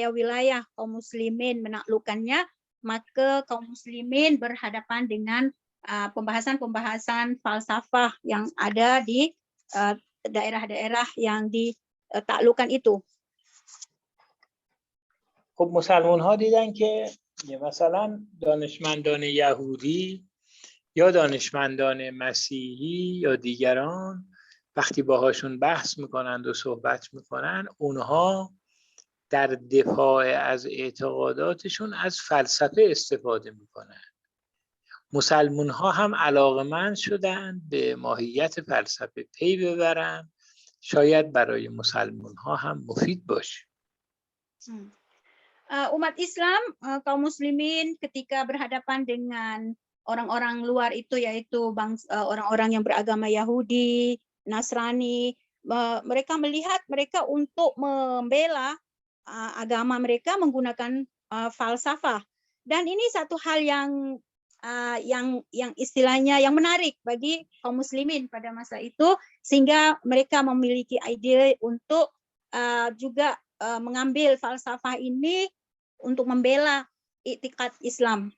wilayah kaum muslimin menaklukkannya, maka kaum muslimin berhadapan dengan pembahasan-pembahasan falsafah yang ada di daerah-daerah yang ditaklukkan itu. خب مسلمان ها دیدن که مثلا دانشمندان یهودی یا دانشمندان مسیحی یا دیگران وقتی باهاشون بحث میکنند و صحبت میکنن، اونها در دفاع از اعتقاداتشون از فلسفه استفاده میکنن. مسلمان ها هم علاقمند شدن به ماهیت فلسفه پی ببرن، شاید برای مسلمان ها هم مفید باشه. Umat Islam, kaum muslimin ketika berhadapan dengan orang-orang luar itu, yaitu orang-orang yang beragama Yahudi, Nasrani, mereka melihat mereka untuk membela agama mereka menggunakan falsafah. Dan ini satu hal yang istilahnya yang menarik bagi kaum muslimin pada masa itu, sehingga mereka memiliki ide untuk juga mengambil falsafah ini untuk membela i'tiqad Islam.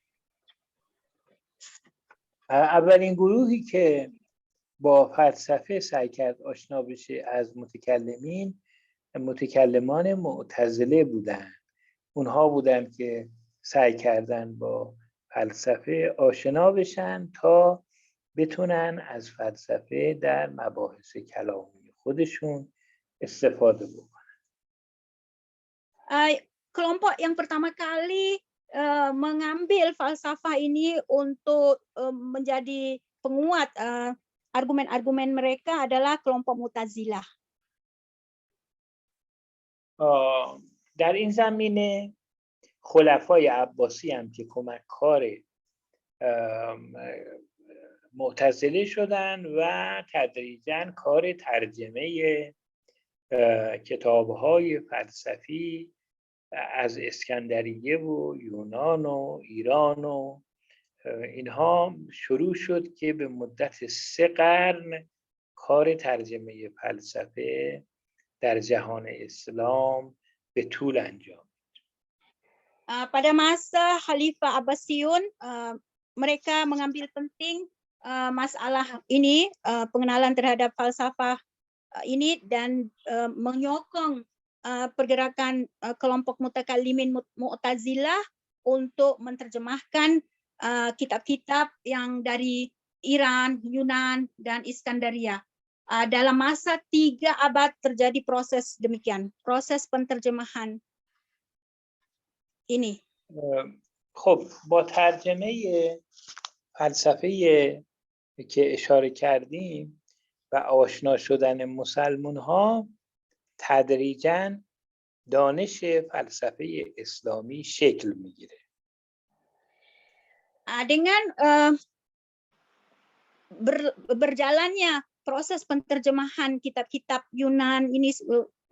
اولین گروهی که با فلسفه سعی کرد آشنا بشه از متکلمان معتزله بودن. اونها بودن که سعی کردن با فلسفه آشنا بشن تا بتونن از فلسفه در مباحث کلامی خودشون استفاده بکنن. Kelompok yang pertama kali mengambil falsafah ini untuk menjadi penguat argumen-argumen mereka adalah kelompok Mu'tazilah. در این زمینه خلفای عباسی هم که کمککار معتزله شدن و تدریجاً کار ترجمه کتاب‌های فلسفی از اسکندریه و یونان و ایران و اینها شروع شد که به مدت 3 قرن کار ترجمه فلسفه در جهان اسلام به طول انجام. Pada masa Khalifah Abbasiyun, mereka mengambil penting masalah ini, pengenalan terhadap falsafah ini, dan menyokong pergerakan kelompok mutakallimin Mu'tazilah untuk menerjemahkan kitab-kitab yang dari Iran, Yunan, dan Iskandaria. Dalam masa 3 abad terjadi proses demikian, proses penterjemahan ini. خب با ترجمه فلسفه که اشاره کردیم و آشنا شدن مسلمان ها، تدریجاً دانش فلسفه اسلامی شکل میگیره. Dengan berjalannya proses penterjemahan kitab-kitab Yunan ini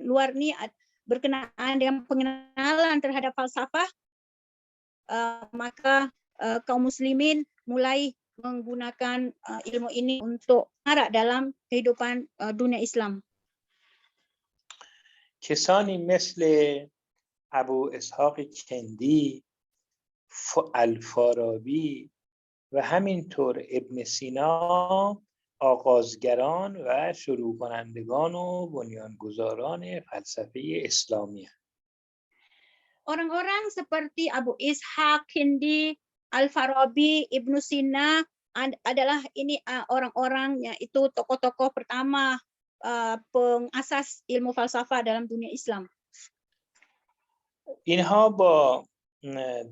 luar ini berkenaan dengan pengenalan terhadap falsafah, maka kaum muslimin mulai menggunakan ilmu ini untuk mengarah dalam kehidupan dunia Islam. کسانی مثل ابو اسحاق کندی، الفارابی و همینطور ابن سینا آغازگران و شروع کنندگان و بنیانگذاران فلسفه اسلامی هستند. Orang-orang seperti Abu Ishaq Kindi, Al-Farabi, Ibnu Sina adalah ini orang-orang yaitu tokoh-tokoh pertama pengasas ilmu falsafah dalam dunia Islam. اینها با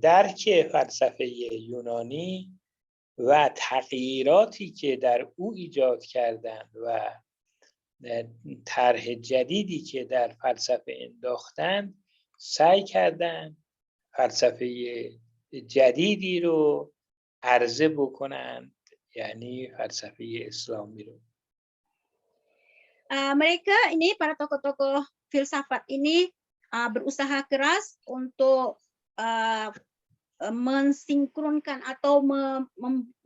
درک فلسفه یونانی و تغییراتی که در او ایجاد کردند و طرح جدیدی که در فلسفه انداختند، سعی کردند فلسفه جدیدی رو عرضه بکنند، یعنی فلسفه اسلامی رو. Mereka ini, para tokoh-tokoh filsafat ini berusaha keras untuk mensinkronkan atau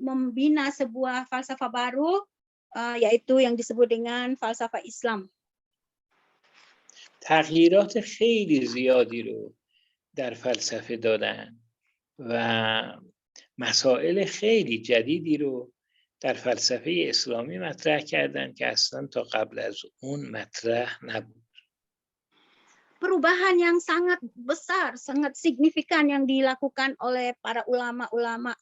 membina sebuah falsafah baru, yaitu yang disebut dengan falsafah Islam. تغییرات خیلی زیادی رو در فلسفه دادن و مسائل خیلی جدیدی رو در فلسفه اسلامی مطرح کردن که اصلا تا قبل از اون مطرح نبود. Perubahan yang sangat besar, sangat signifikan yang dilakukan oleh para ulama-ulama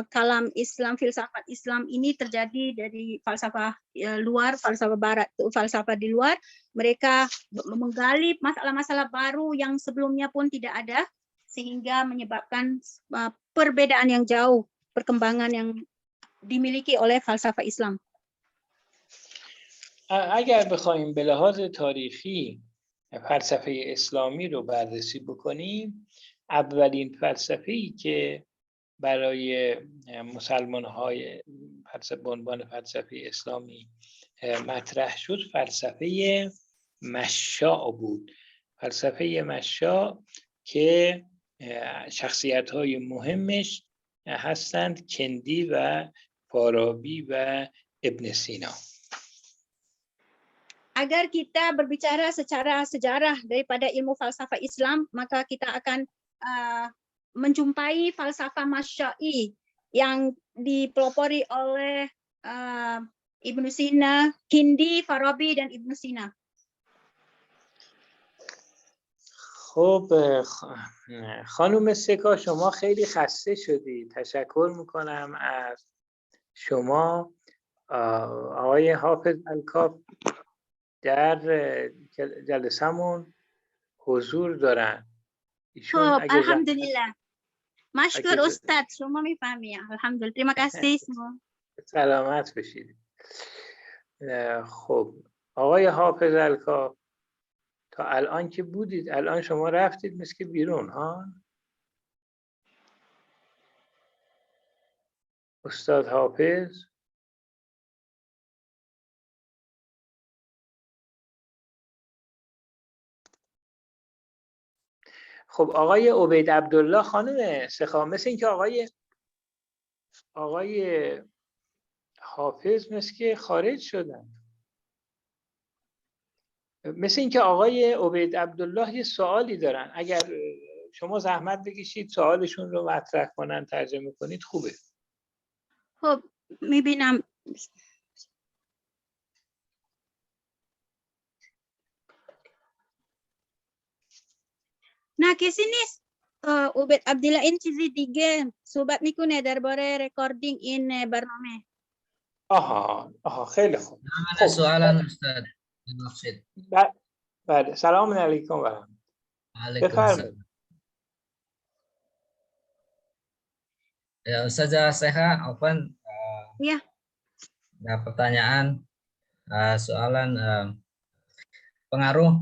kalam Islam, filsafat Islam ini terjadi dari falsafah luar, falsafah barat, falsafah di luar. Mereka menggali masalah-masalah baru yang sebelumnya pun tidak ada, sehingga menyebabkan perbedaan yang jauh, perkembangan yang dimiliki oleh falsafah Islam. اگر بخوایم به لحاظ تاریخی فلسفه اسلامی رو بررسی بکنیم، اولین فلسفه‌ای که برای مسلمان‌های به عنوان فلسفه اسلامی مطرح شد فلسفه مشاء بود. فلسفه مشاء که شخصیت‌های مهمش هستند کندی و فارابی و ابن سینا. Agar kita berbicara secara sejarah daripada ilmu falsafah Islam, maka kita akan menjumpai falsafah Masya'i yang dipelopori oleh Ibnu Sina, Kindi, Farabi dan Ibnu Sina. خب خانم سکا شما خیلی خسته شدی. تشکر میکنم از شما. آقای حافظ الکاف در جلسمون حضور دارن. خب alhamdulillah. Masykur Ustadz, semua mifahami ya. Alhamdulillah. Terima kasih semua. سلامت بشید. خب آقای حافظ الکاف تا الان که بودید، الان شما رفتید مثل که بیرون ها؟ استاد حافظ خب آقای عبید عبدالله، خانم سخا، مثل این که آقای حافظ مثل که خارج شدن. مثل این که آقای عبید عبدالله یه سوالی دارن. اگر شما زحمت بکشید سوالشون رو مطرح کنن، ترجمه کنید خوبه. خب میبینم. Nah, ke sini Ubed Abdillah این چیزی دیگه صحبت میکنه درباره رکوردینگ این برنامه. آها خیلی خوب. خب سوالا استاد ببخشید. بله سلام علیکم و رحمت. Waalaikumsalam. Ya Ustazah Seha, Alvan. Ya. Ada pertanyaan, soalan pengaruh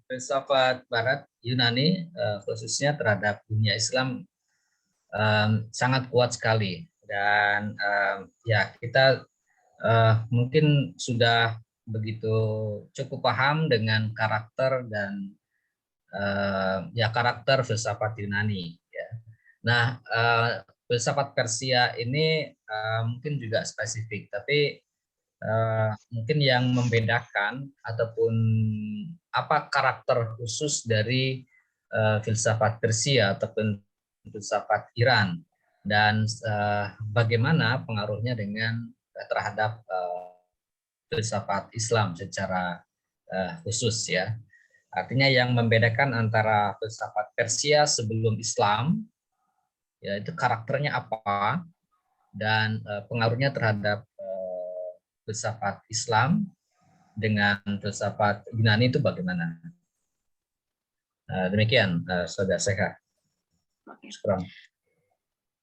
filsafat Barat Yunani khususnya terhadap dunia Islam sangat kuat sekali, dan ya kita mungkin sudah begitu cukup paham dengan karakter dan ya karakter filsafat Yunani. Ya. Nah, filsafat Persia ini mungkin juga spesifik, tapi mungkin yang membedakan ataupun apa karakter khusus dari filsafat Persia ataupun filsafat Iran, dan bagaimana pengaruhnya dengan terhadap filsafat Islam secara khusus ya. Artinya yang membedakan antara filsafat Persia sebelum Islam ya itu karakternya apa, dan pengaruhnya terhadap filsafat Islam dengan filsafat Yunani itu bagaimana? Demikian Saudara Seha.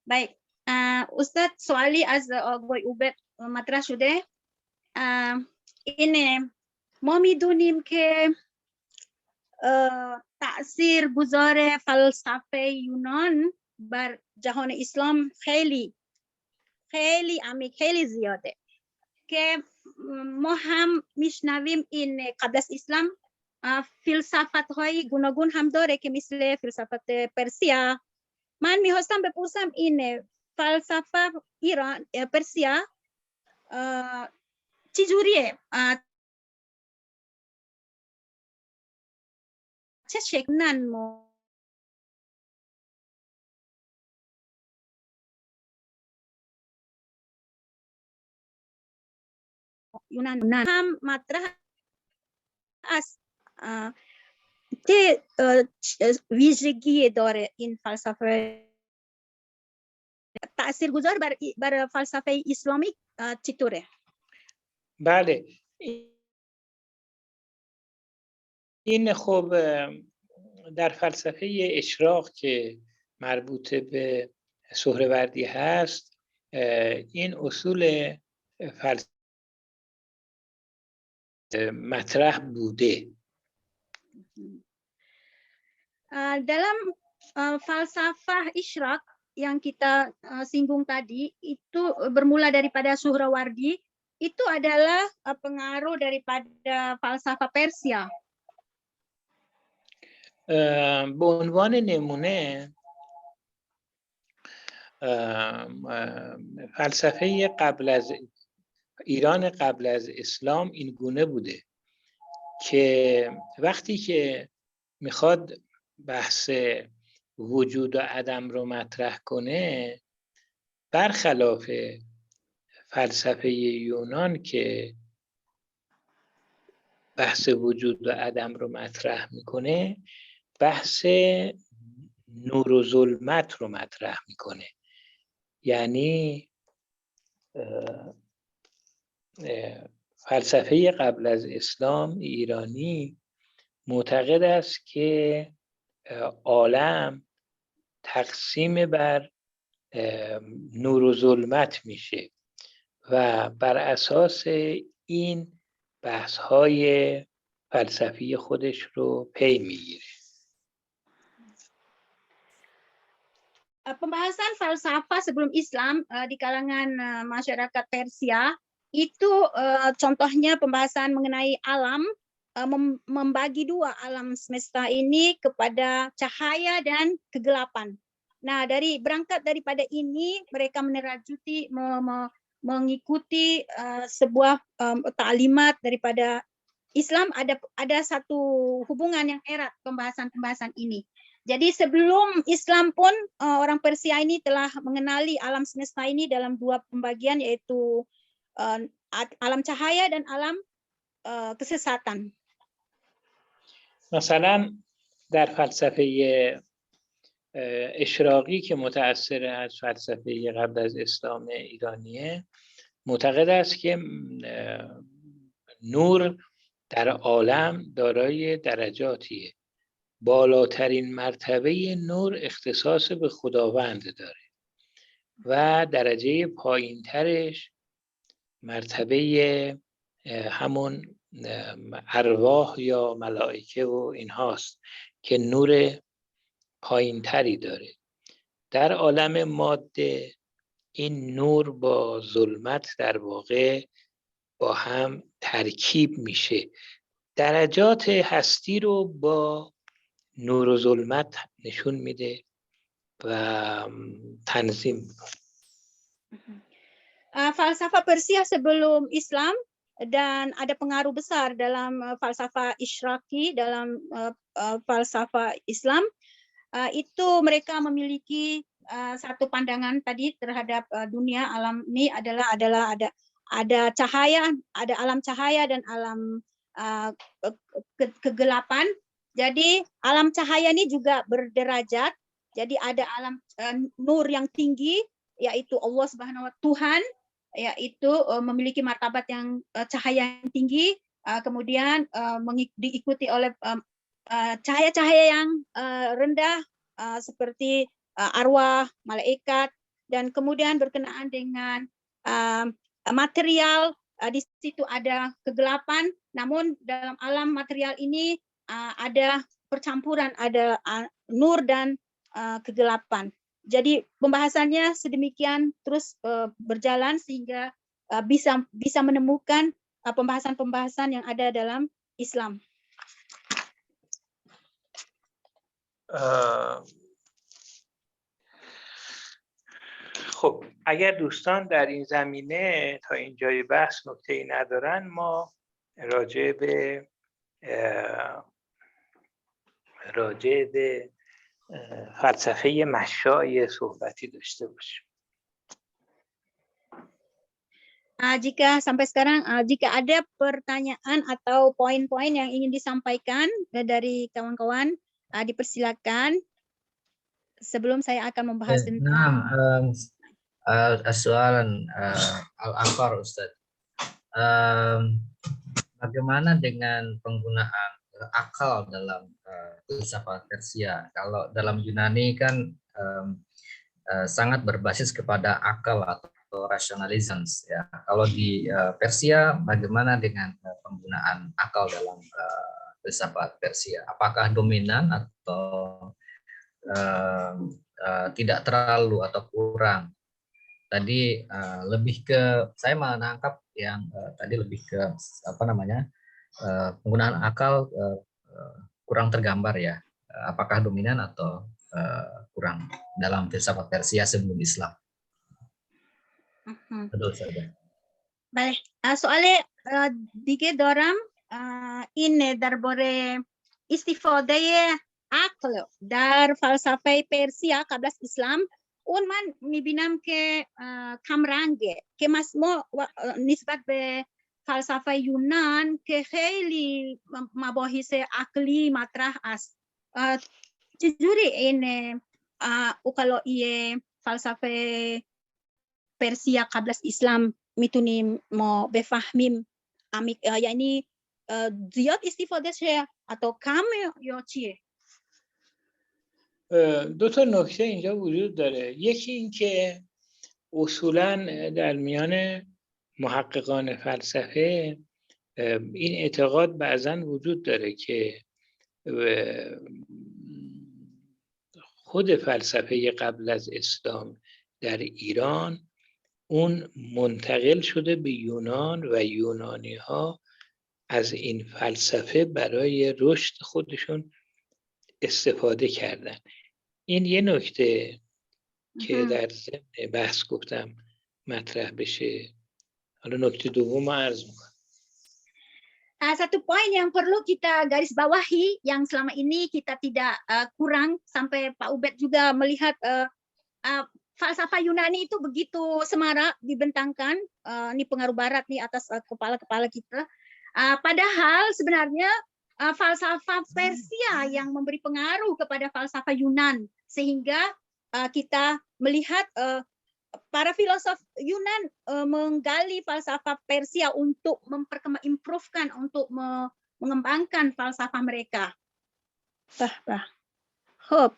Baik, Ustadz soali az Goy Ubed مطرح شده. این ما میدونیم که تأثیر گذار فلسفه یونان بر جهان اسلام خیلی عمیق، خیلی زیاده که ما هم میشنویم این قبل از اسلام فلسفت های گوناگون هم داره که مثل فلسفت پرسیا. من میخواستم بپرسم این فلسفه ایران پرسیا چجوریه، چه شکلن یونان هم مطرح است. چه ویژگی داره این فلسفه؟ تاثیرگذار بر فلسفه اسلامی چطوره؟ بله، این خب در فلسفه اشراق که مربوط به سهروردی هست، این اصول فلسفه مطرح بوده. Dalam falsafah Isyraq yang kita singgung tadi itu bermula daripada Suhrawardi, itu adalah pengaruh daripada falsafah Persia. به عنوان نمونه فلسفه قبل از ایران قبل از اسلام این گونه بوده که وقتی که میخواد بحث وجود و عدم رو مطرح کنه، برخلاف فلسفه یونان که بحث وجود و عدم رو مطرح میکنه، بحث نور و ظلمت رو مطرح میکنه. یعنی فلسفه قبل از اسلام ایرانی معتقد است که عالم تقسیم بر نور و ظلمت میشه و بر اساس این بحث‌های فلسفی خودش رو پی میگیره. Pembahasan falsafah sebelum Islam di kalangan masyarakat Persia itu contohnya pembahasan mengenai alam, membagi dua alam semesta ini kepada cahaya dan kegelapan. Nah, berangkat daripada ini mereka menerajuti mengikuti sebuah taklimat daripada Islam. Ada satu hubungan yang erat pembahasan ini. Jadi sebelum Islam pun orang Persia ini telah mengenali alam semesta ini dalam dua pembagian, yaitu alam cahaya dan alam kesesatan. مثلا در فلسفه اشراقی که متأثر از فلسفه قبل از اسلام ایرانیه، معتقد است که نور در عالم دارای درجاتیه. بالاترین مرتبه نور اختصاص به خداوند داره و درجه پایینترش مرتبه همون ارواح یا ملائکه و اینهاست که نور پایینتری داره. در عالم ماده این نور با ظلمت در واقع با هم ترکیب میشه. درجات هستی رو با نور و ظلمت نشون میده و تنظیم میکنه. Falsafah Persia sebelum Islam dan ada pengaruh besar dalam falsafah Isyraqi, dalam falsafah Islam, itu mereka memiliki satu pandangan tadi terhadap dunia alam ini adalah ada cahaya, ada alam cahaya dan alam kegelapan. Jadi alam cahaya ini juga berderajat. Jadi ada alam nur yang tinggi, yaitu Allah Subhanahu wa Tuhan, yaitu memiliki martabat yang cahaya yang tinggi, kemudian diikuti oleh cahaya-cahaya yang rendah seperti arwah, malaikat, dan kemudian berkenaan dengan material, di situ ada kegelapan, namun dalam alam material ini ada percampuran, ada nur dan kegelapan. Jadi pembahasannya sedemikian terus berjalan sehingga bisa menemukan pembahasan-pembahasan yang ada dalam Islam. خب اگر دوستان در این زمینه تا اینجای بحث نکته‌ای ندارن، ما راجع به فلسفه مشاعی صحبتی داشته باشیم. Jika sampai sekarang, jika ada pertanyaan atau poin-poin yang ingin disampaikan dari kawan-kawan, dipersilakan. Sebelum saya akan membahas tentang soalan Al-Akhar, Ustaz. Bagaimana dengan penggunaan akal dalam filsafat Persia? Kalau dalam Yunani kan sangat berbasis kepada akal atau rationalism, ya. Kalau di Persia, bagaimana dengan penggunaan akal dalam filsafat Persia? Apakah dominan atau tidak terlalu atau kurang? Tadi lebih ke, saya menangkap yang tadi lebih ke penggunaan akal kurang tergambar, ya. Apakah dominan atau kurang dalam filsafat Persia sebelum Islam? Betul saja. Baik, soalnya دیگه دارم این درباره استفاده عقل در فلسفه پرسیا قبل از اسلام اون من میبینم که کم رنگه که ما نسبت به فلسفه یونان که خیلی مباحث عقلی مطرح است. چجوری این اوکالایی فلسفه پرسیا قبل از اسلام میتونیم ما بفهمیم یعنی زیاد استفاده شه atau کم یا چیه؟ دو تا نکته اینجا وجود داره. یکی این که اصولاً در میان محققان فلسفه این اعتقاد بعضاً وجود داره که خود فلسفه قبل از اسلام در ایران اون منتقل شده به یونان و یونانی ها از این فلسفه برای رشد خودشون استفاده کردن. این یه نکته که در ضمن بحث گفتم مطرح بشه. حالا نکته دوم عرض میکنم. Satu poin yang perlu kita garis bawahi yang selama ini kita tidak kurang, sampai Pak Ubed juga melihat falsafah Yunani itu begitu semarak dibentangkan, ini pengaruh barat nih atas kepala-kepala kita. Padahal sebenarnya falsafah Persia yang memberi pengaruh kepada falsafah Yunan, sehingga kita melihat para filosof Yunan menggali falsafah Persia untuk improvekan, untuk mengembangkan falsafah mereka. خب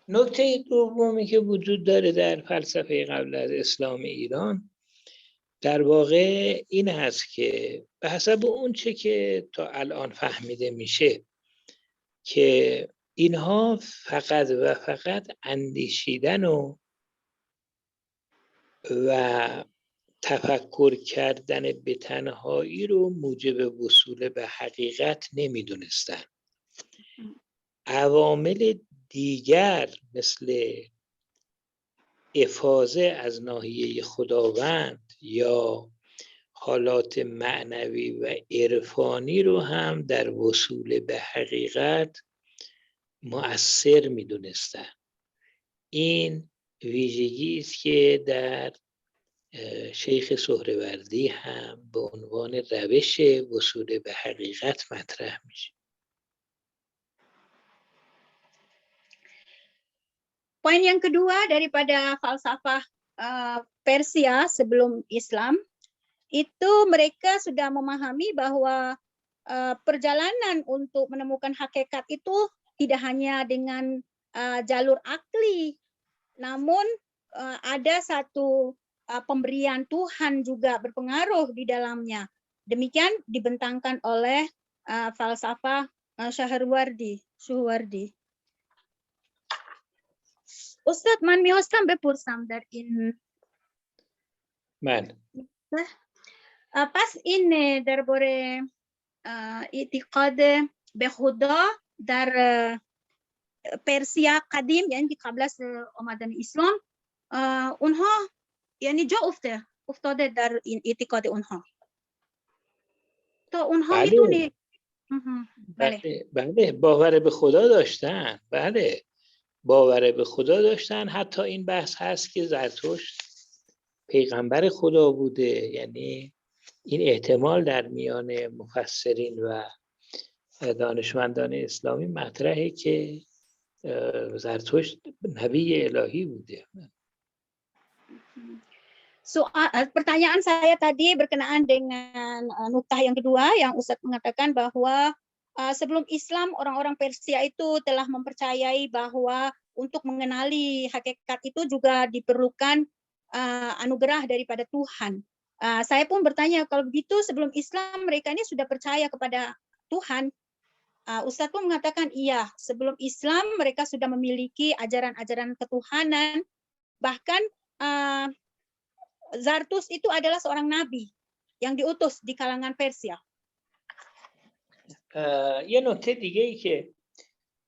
نکته دومی که وجود داره در فلسفه قبل از اسلام ایران در واقع این هست که به حسب اون چه که تا الان فهمیده میشه که اینها فقط و فقط اندیشیدن و تفکر کردن به تنهایی رو موجب وصول به حقیقت نمیدونستن. عوامل دیگر مثل افاضه از ناحیه خداوند یا حالات معنوی و عرفانی رو هم در وصول به حقیقت مؤثر میدونستن. این ویژگی است که در شیخ سهروردی هم به عنوان روش وصول به حقیقت مطرح میشه. Poin yang kedua daripada falsafah Persia sebelum Islam, itu mereka sudah memahami bahwa perjalanan untuk menemukan hakikat itu tidak hanya dengan jalur akli, namun ada satu pemberian Tuhan juga berpengaruh di dalamnya. Demikian dibentangkan oleh falsafah Suhrawardi. Ustaz, man می‌خواستم بپرسم در این پس این درباره اعتقاد به خدا در پرسیا قدیم، یعنی قبل از آمدن اسلام، اونها یعنی جا افتاده در این اعتقاد اونها تا اونها میتونه بله باور به خدا داشتن. بله باور به خدا داشتن. حتی این بحث هست که زرتشت پیغمبر خدا بوده. یعنی این احتمال در میان مفسرین و دانشمندان اسلامی مطرحه که زرتشت نبی الهی budi. Pertanyaan saya tadi berkenaan dengan nuktah yang kedua yang Ustadz mengatakan bahwa sebelum Islam orang-orang Persia itu telah mempercayai bahwa untuk mengenali hakikat itu juga diperlukan anugerah daripada Tuhan. Saya pun bertanya, kalau begitu sebelum Islam mereka ini sudah percaya kepada Tuhan. Ustadz pun mengatakan iya, sebelum Islam mereka sudah memiliki ajaran-ajaran ketuhanan. Bahkan Zartus itu adalah seorang nabi yang diutus di kalangan Persia. یه نکته دیگه ای که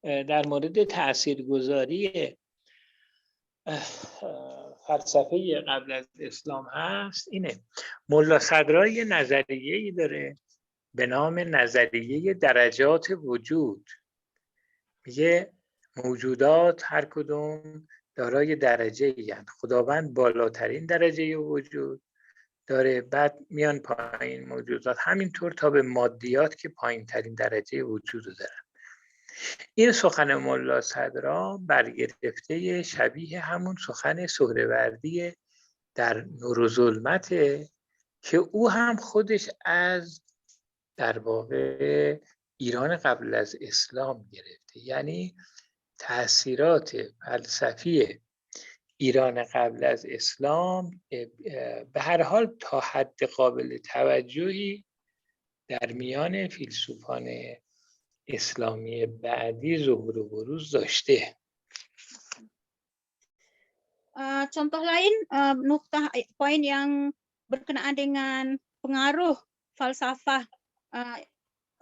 در مورد تاثیرگذاری فلسفه قبل از اسلام هست اینه. ملا صدرا یه نظریه‌ای داره به نام نظریه درجات وجود. میگه موجودات هر کدوم دارای درجه‌ای هستند. خداوند بالاترین درجه وجود داره، بعد میان پایین موجودات، همینطور تا به مادیات که پایین ترین درجه وجود دارن. این سخن ملا صدرا برگرفته شبیه همون سخن سهروردی در نور و ظلمته که او هم خودش از در واقع ایران قبل از اسلام گرفته. یعنی تأثیرات فلسفی ایران قبل از اسلام به هر حال تا حد قابل توجهی در میان فیلسوفان اسلامی بعدی ظهور و بروز داشته. Contoh lain, poin yang berkenaan dengan pengaruh falsafah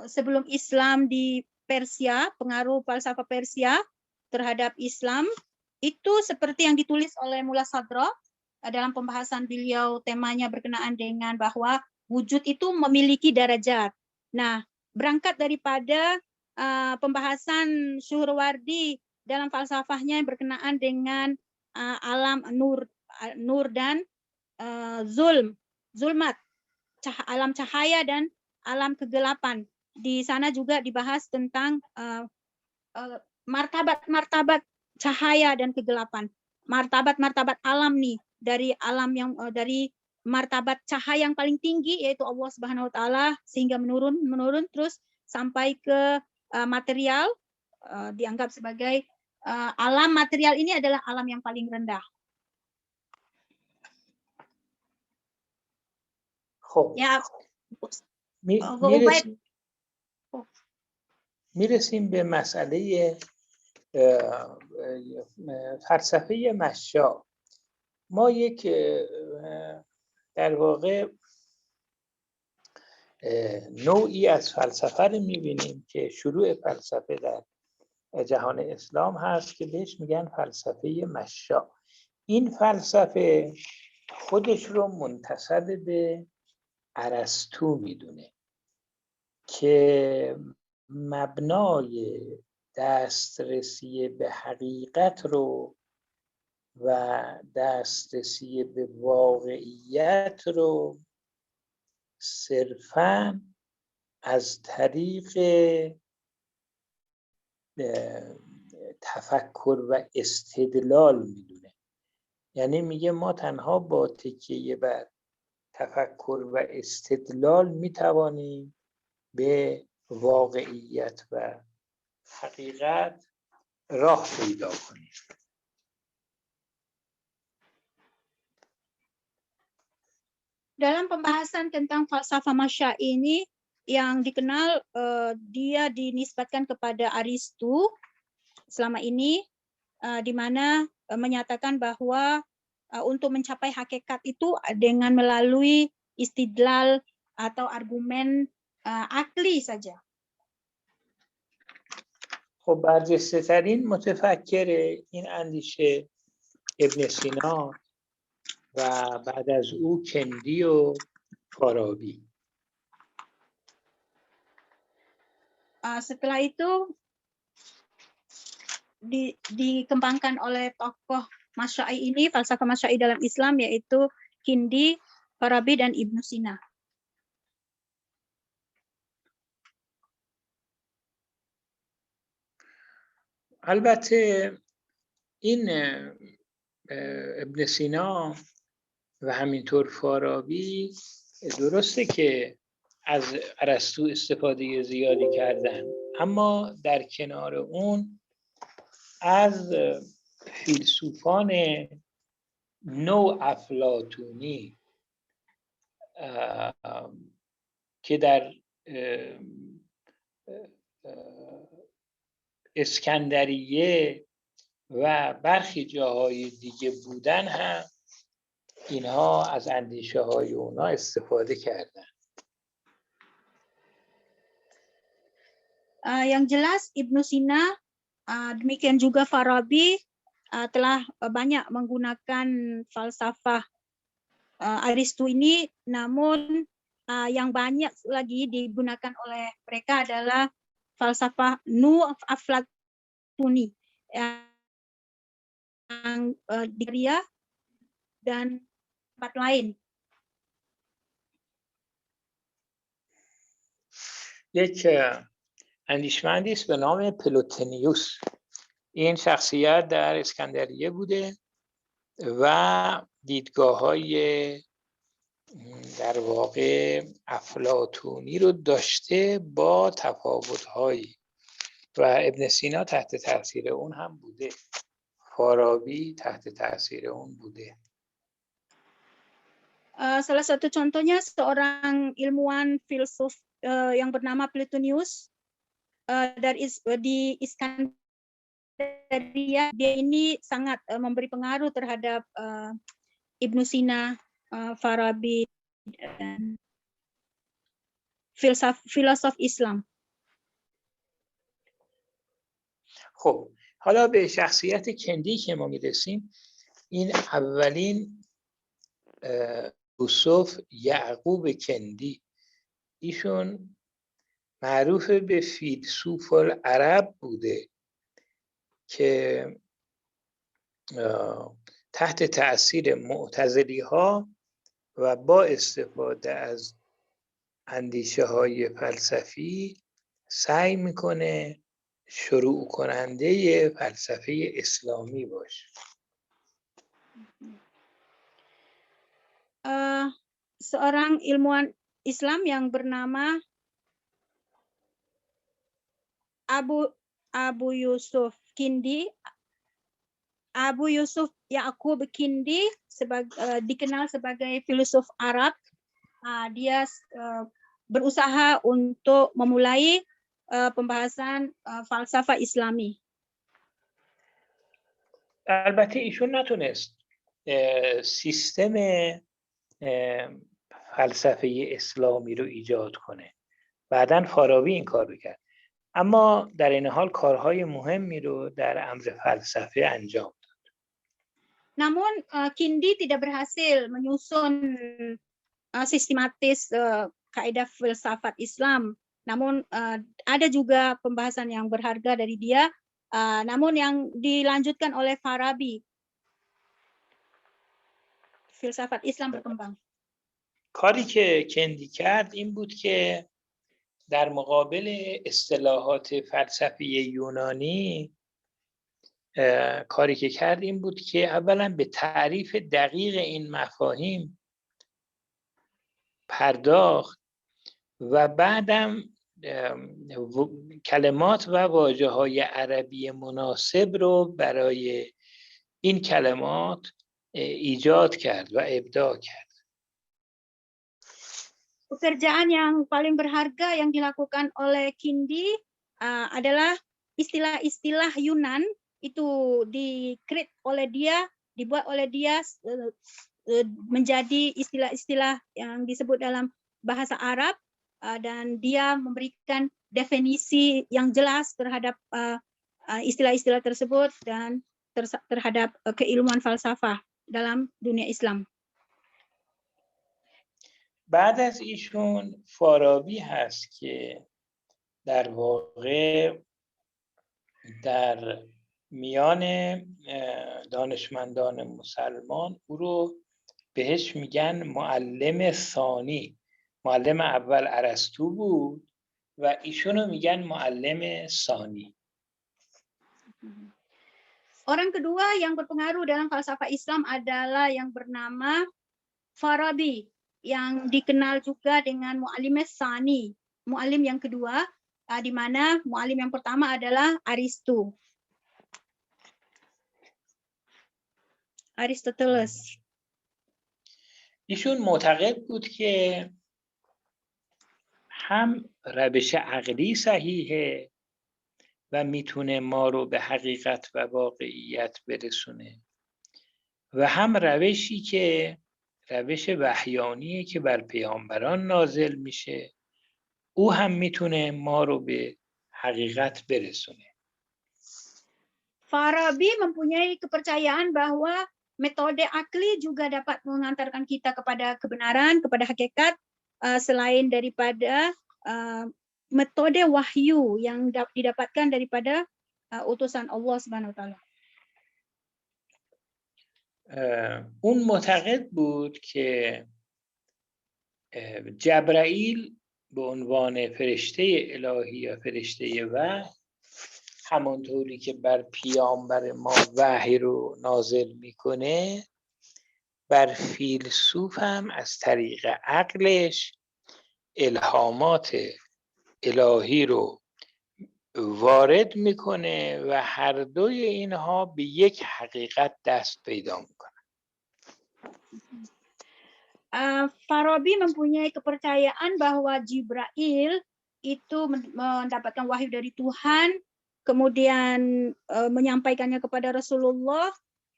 sebelum Islam di Persia, pengaruh falsafah Persia terhadap Islam, itu seperti yang ditulis oleh Mula Sadra dalam pembahasan beliau, temanya berkenaan dengan bahwa wujud itu memiliki derajat. Nah, berangkat daripada pembahasan Suhrawardi dalam falsafahnya yang berkenaan dengan alam nur dan zulmat, alam cahaya dan alam kegelapan. Di sana juga dibahas tentang martabat-martabat cahaya dan kegelapan. Martabat-martabat alam nih, dari alam yang dari martabat cahaya yang paling tinggi yaitu Allah Subhanahu wa taala sehingga menurun terus sampai ke material, dianggap sebagai alam material ini adalah alam yang paling rendah. خب Ya, میرسیم به مسئله فلسفه مشا. ما یک در واقع نوعی از فلسفه رو میبینیم که شروع فلسفه در جهان اسلام هست که بهش میگن فلسفه مشا. این فلسفه خودش رو منتسب به ارسطو میدونه که مبنای دسترسی به حقیقت رو و دسترسی به واقعیت رو صرفاً از طریق تفکر و استدلال میدونه. یعنی میگه ما تنها با تکیه بر تفکر و استدلال میتوانیم به واقعیت و حقیقت راه پیدا کنیم. Dalam pembahasan tentang falsafah masya ini yang dikenal, dia dinisbatkan kepada Aristu selama ini, di mana menyatakan bahwa untuk mencapai hakikat itu dengan melalui istidlal atau argumen akli saja. خب برجسته ترین متفکر این اندیشه ابن سینا و بعد از او کندی و فارابی. Setelah itu dikembangkan oleh tokoh Masyai ini, falsafah Masyai dalam Islam, yaitu Kindi, Farabi, dan Ibnu Sina. البته این ابن سینا و همینطور فارابی درسته که از ارسطو استفاده زیادی کردن، اما در کنار اون از فیلسوفان نو افلاطونی که در اسکندریه و برخی جاهای دیگه بودن هم اینها از اندیشه های اونا استفاده کردن. Yang jelas Ibnu Sina, demikian juga Farabi telah banyak menggunakan falsafah Aristo ini, namun yang banyak lagi digunakan oleh mereka adalah falsafah Nu Aflatuni yang di Korea dan tempat lain. یک اندیشمندی است به نام پلوتنیوس. این شخصیت در اسکندریه بوده و دیدگاه‌های در واقع افلاطونی رو داشته با تفاوت‌هایی و ابن سینا تحت تاثیر اون هم بوده، فارابی تحت تاثیر اون بوده. Salah satu contohnya seorang ilmuwan filsuf yang bernama Plotinus di Iskandaria. Dia ini sangat memberi pengaruh terhadap Ibnu Sina, Farabi, dan filosof Islam. خب حالا به شخصیت کندی که ما میرسیم، این اولین فیلسوف یعقوب کندی، ایشون معروف به فیلسوف العرب بوده که تحت تأثیر معتزلی ها و با استفاده از اندیشه های فلسفی سعی میکنه شروع کننده فلسفه اسلامی باشه. Seorang ilmuwan Islam yang bernama Abu Yusuf Kindi, Abu Yusuf Ya'qub Kindi dikenal sebagai filsuf Arab. Dia berusaha untuk memulai pembahasan falsafah Islami. البته ایشون نتونست سیستم فلسفه اسلامی رو ایجاد کنه. بعداً فارابی این کار رو کرد. اما در این حال کارهای مهمی رو در امر فلسفه انجام داد. Namun Kindi tidak berhasil menyusun sistematis kaidah filsafat Islam. Namun ada juga pembahasan yang berharga dari dia, namun yang dilanjutkan oleh Farabi. Filsafat Islam berkembang. کاری که کندی کرد این بود که در مقابل اصطلاحات فلسفی یونانی کاری که کرد این بود که اولا به تعریف دقیق این مفاهیم پرداخت و بعدم کلمات و واژه‌های عربی مناسب رو برای این کلمات ایجاد کرد و ابداع کرد. Pekerjaan yang paling berharga yang dilakukan oleh Kindi adalah istilah-istilah Yunan itu di-create oleh dia, dibuat oleh dia menjadi istilah-istilah yang disebut dalam bahasa Arab, dan dia memberikan definisi yang jelas terhadap istilah-istilah tersebut dan terhadap keilmuan falsafah dalam dunia Islam. بعد از ایشون فارابی هست که در واقع در میان دانشمندان مسلمان او رو بهش میگن معلم ثانی. معلم اول ارسطو بود و ایشونو میگن معلم ثانی. Orang kedua yang berpengaruh dalam falsafah Islam adalah yang bernama Farabi, yang dikenal juga dengan Mu'allim Tsani, mu'allim yang kedua, di mana mu'allim yang pertama adalah Aristoteles. ایشون معتقد بود که هم روش عقلی صحیحه و میتونه ما رو به حقیقت و واقعیت برسونه و هم روشی که روش وحیانیه که بر پیامبران نازل میشه او هم میتونه ما رو به حقیقت برسونه. Farabi mempunyai kepercayaan bahwa metode akli juga dapat mengantarkan kita kepada kebenaran, kepada hakikat, selain daripada metode wahyu yang didapatkan daripada utusan Allah Subhanahu wa taala. اون معتقد بود که جبرائیل به عنوان فرشته الهی یا فرشته وحی همانطوری که بر پیامبر ما وحی رو نازل میکنه بر فیلسوف هم از طریق عقلش الهامات الهی رو وارد میکنه و هر دوی اینها به یک حقیقت دست پیدا میکنه. Farabi mempunyai kepercayaan bahwa Jibril itu mendapatkan wahyu dari Tuhan, kemudian menyampaikannya kepada Rasulullah.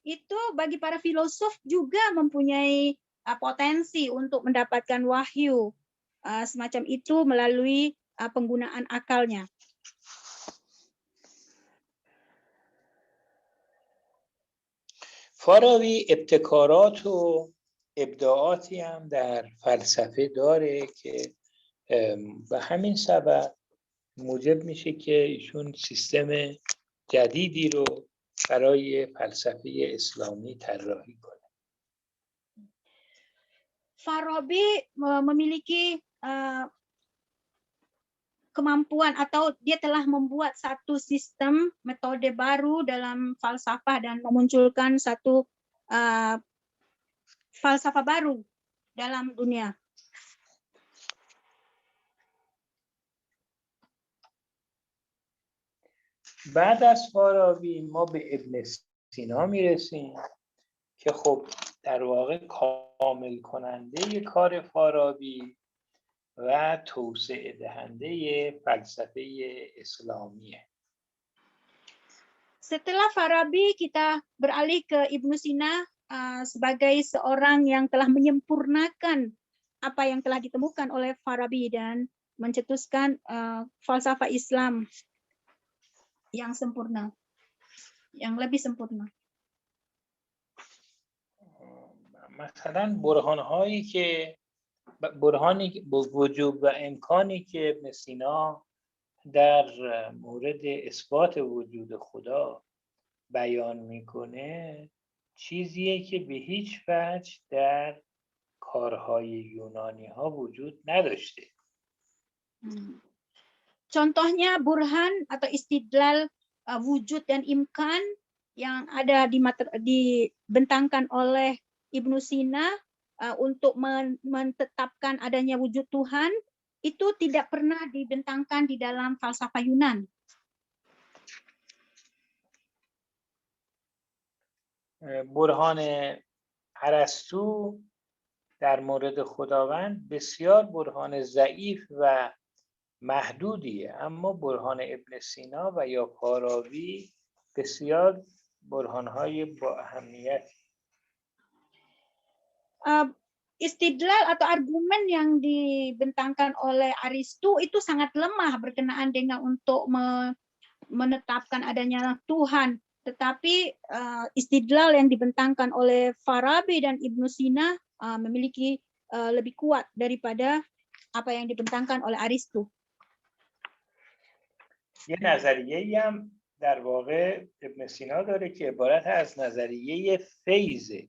Itu bagi para filosof juga mempunyai potensi untuk mendapatkan wahyu semacam itu melalui penggunaan akalnya. فارابی ابتکارات و ابداعاتی هم در فلسفه داره که به همین سبب موجب میشه که ایشون سیستم جدیدی رو برای فلسفه اسلامی طراحی کنه. Farabi memiliki kemampuan atau dia telah membuat satu sistem metode baru dalam falsafah dan memunculkan satu falsafah baru dalam dunia. بعد از فارابی ما به ابن سینا میرسیم که خب در واقع کامل کننده کار فارابی و توسعه دهنده فلسفه اسلامیه. Setelah Farabi kita beralih ke Ibnu Sina sebagai seorang yang telah menyempurnakan apa yang telah ditemukan oleh Farabi dan mencetuskan falsafah Islam yang sempurna, yang lebih sempurna. مثلا برهانی با وجوب و امکانی که ابن سینا در مورد اثبات وجود خدا بیان میکنه چیزیه که به هیچ وجه در کارهای یونانی ها وجود نداشته. Contohnya burhan atau istidlal wujud dan imkan yang ada dibentangkan oleh Ibnu Sina untuk menetapkan adanya wujud Tuhan itu tidak pernah dibentangkan di dalam falsafah Yunan. برهان ارسطو در مورد خداوند بسیار برهان ضعیف و محدودیه، اما برهان ابن سینا و یا فارابی بسیار برهانهای با اهمیت. Istidlal atau argumen yang dibentangkan oleh Aristo itu sangat lemah berkenaan dengan untuk menetapkan adanya Tuhan. Tetapi istidlal yang dibentangkan oleh Farabi dan Ibnu Sina memiliki lebih kuat daripada apa yang dibentangkan oleh Aristo. یه نظریه‌ای هم در واقع ابن سینا داره که عبارت از نظریه فیضه.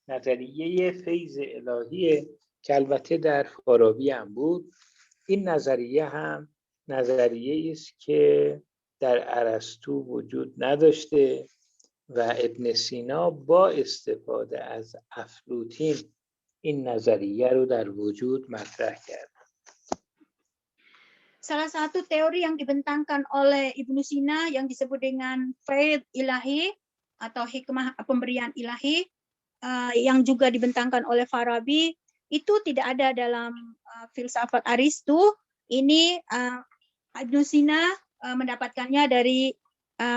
نظریه فیض الهیه که البته در فارابی هم بود. این نظریه هم نظریه است که در ارسطو وجود نداشته و ابن سینا با استفاده از افلاطون این نظریه رو در wujud مطرح کرد. Salah satu teori yang dibentangkan oleh Ibnu Sina yang disebut dengan faid ilahi atau hikmah pemberian ilahi yang juga dibentangkan oleh Farabi itu tidak ada dalam filsafat Aristu. Ini Ibnu Sina mendapatkannya dari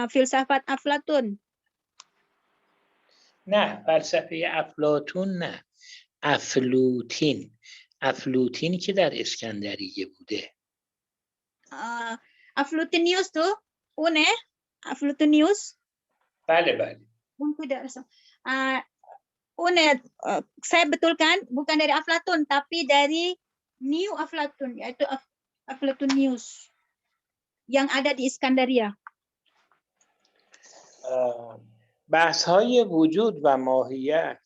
filsafat Aflatun. نه فلسفه افلاطون نه، افلوطین. افلوطین که در اسکندریه بوده. Aflutinius tuh, Aflutinius. بله بله. Saya betulkan bukan dari Aflatun tapi dari New Aflatun, yaitu Aflatunius yang ada di Iskandaria. بحث‌های وجود و ماهیت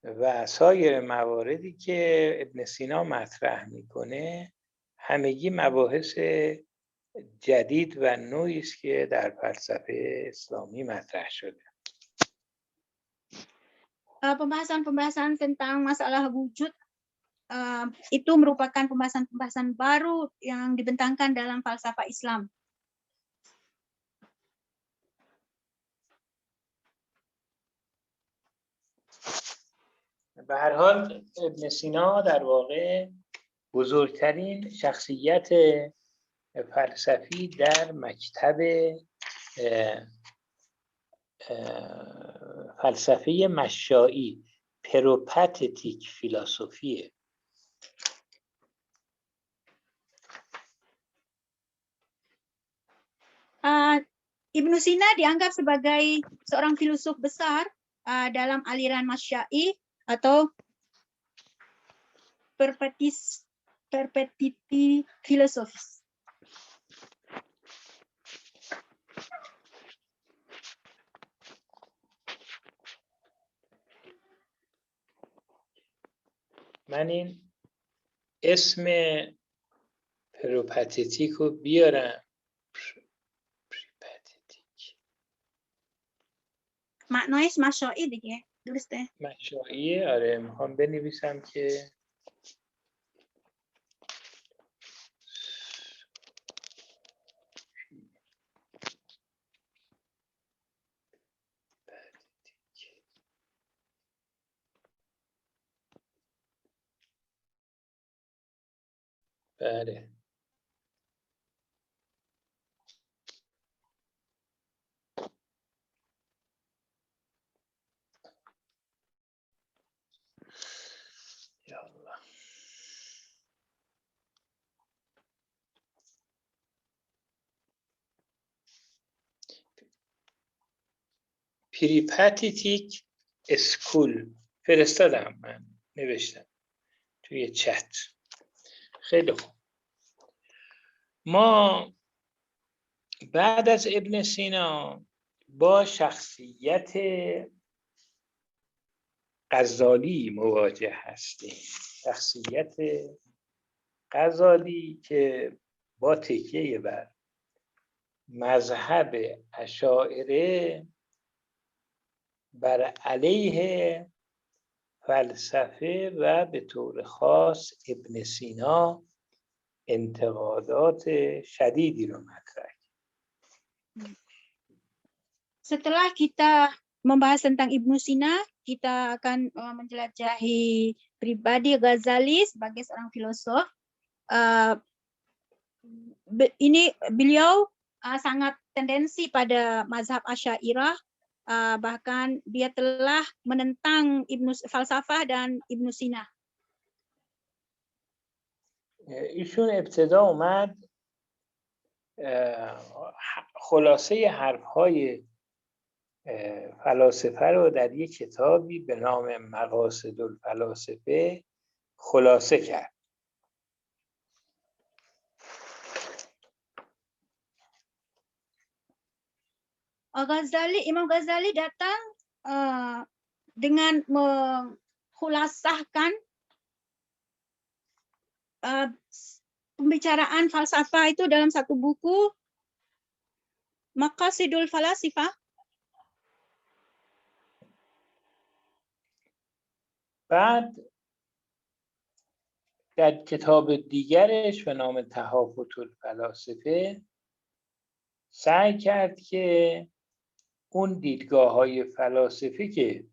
و سایر مواردی که ابن سینا مطرح میکنه همگی مباحث جدید و نوعی است که در فلسفه اسلامی مطرح شده. Pembahasan-pembahasan tentang masalah wujud itu merupakan pembahasan-pembahasan baru yang dibentangkan dalam falsafah Islam. به هر حال ابن سینا در واقع بزرگترین شخصیت فلسفی در مکتب فلسفه مشائی پروپاتیک فیلسوفیه. Ibnu Sina dianggap sebagai seorang filsuf besar dalam aliran Masya'i atau perpetiti filosofis. من این اسم پروپاتیک رو بیارم. Maknanya Masya'i دیگه درسته؟ مشائی. آره میخوام بنویسم که بله یا الله. پریپاتیک اسکول فرستادم، من نوشتم توی چت. خیلی خوب. ما بعد از ابن سینا با شخصیت غزالی مواجه هستیم. شخصیت غزالی که با تکیه بر مذهب اشاعره بر علیه فلسفه و به طور خاص ابن سینا انتقادات شدیدی رو مطرح کرد. Setelah kita membahas tentang Ibnu Sina, kita akan menjelajahi pribadi Ghazali sebagai seorang filosof. Ini beliau sangat tendensi pada mazhab Asy'ariyah, bahkan dia telah menentang falsafah dan Ibnu Sina. ایشون ابتدا اومد خلاصه حرفهای فلاسفه رو در یک کتابی به نام مقاصد الفلاسفه خلاصه کرد. Imam Ghazali datang dengan mengkhulasahkan pembicaraan falsafah itu dalam satu buku, Maqasidul Falasifah. بعد در کتاب دیگرش به نام تهافت الفلاسفه سعی کرد که اون دیدگاه‌های فلاسفه که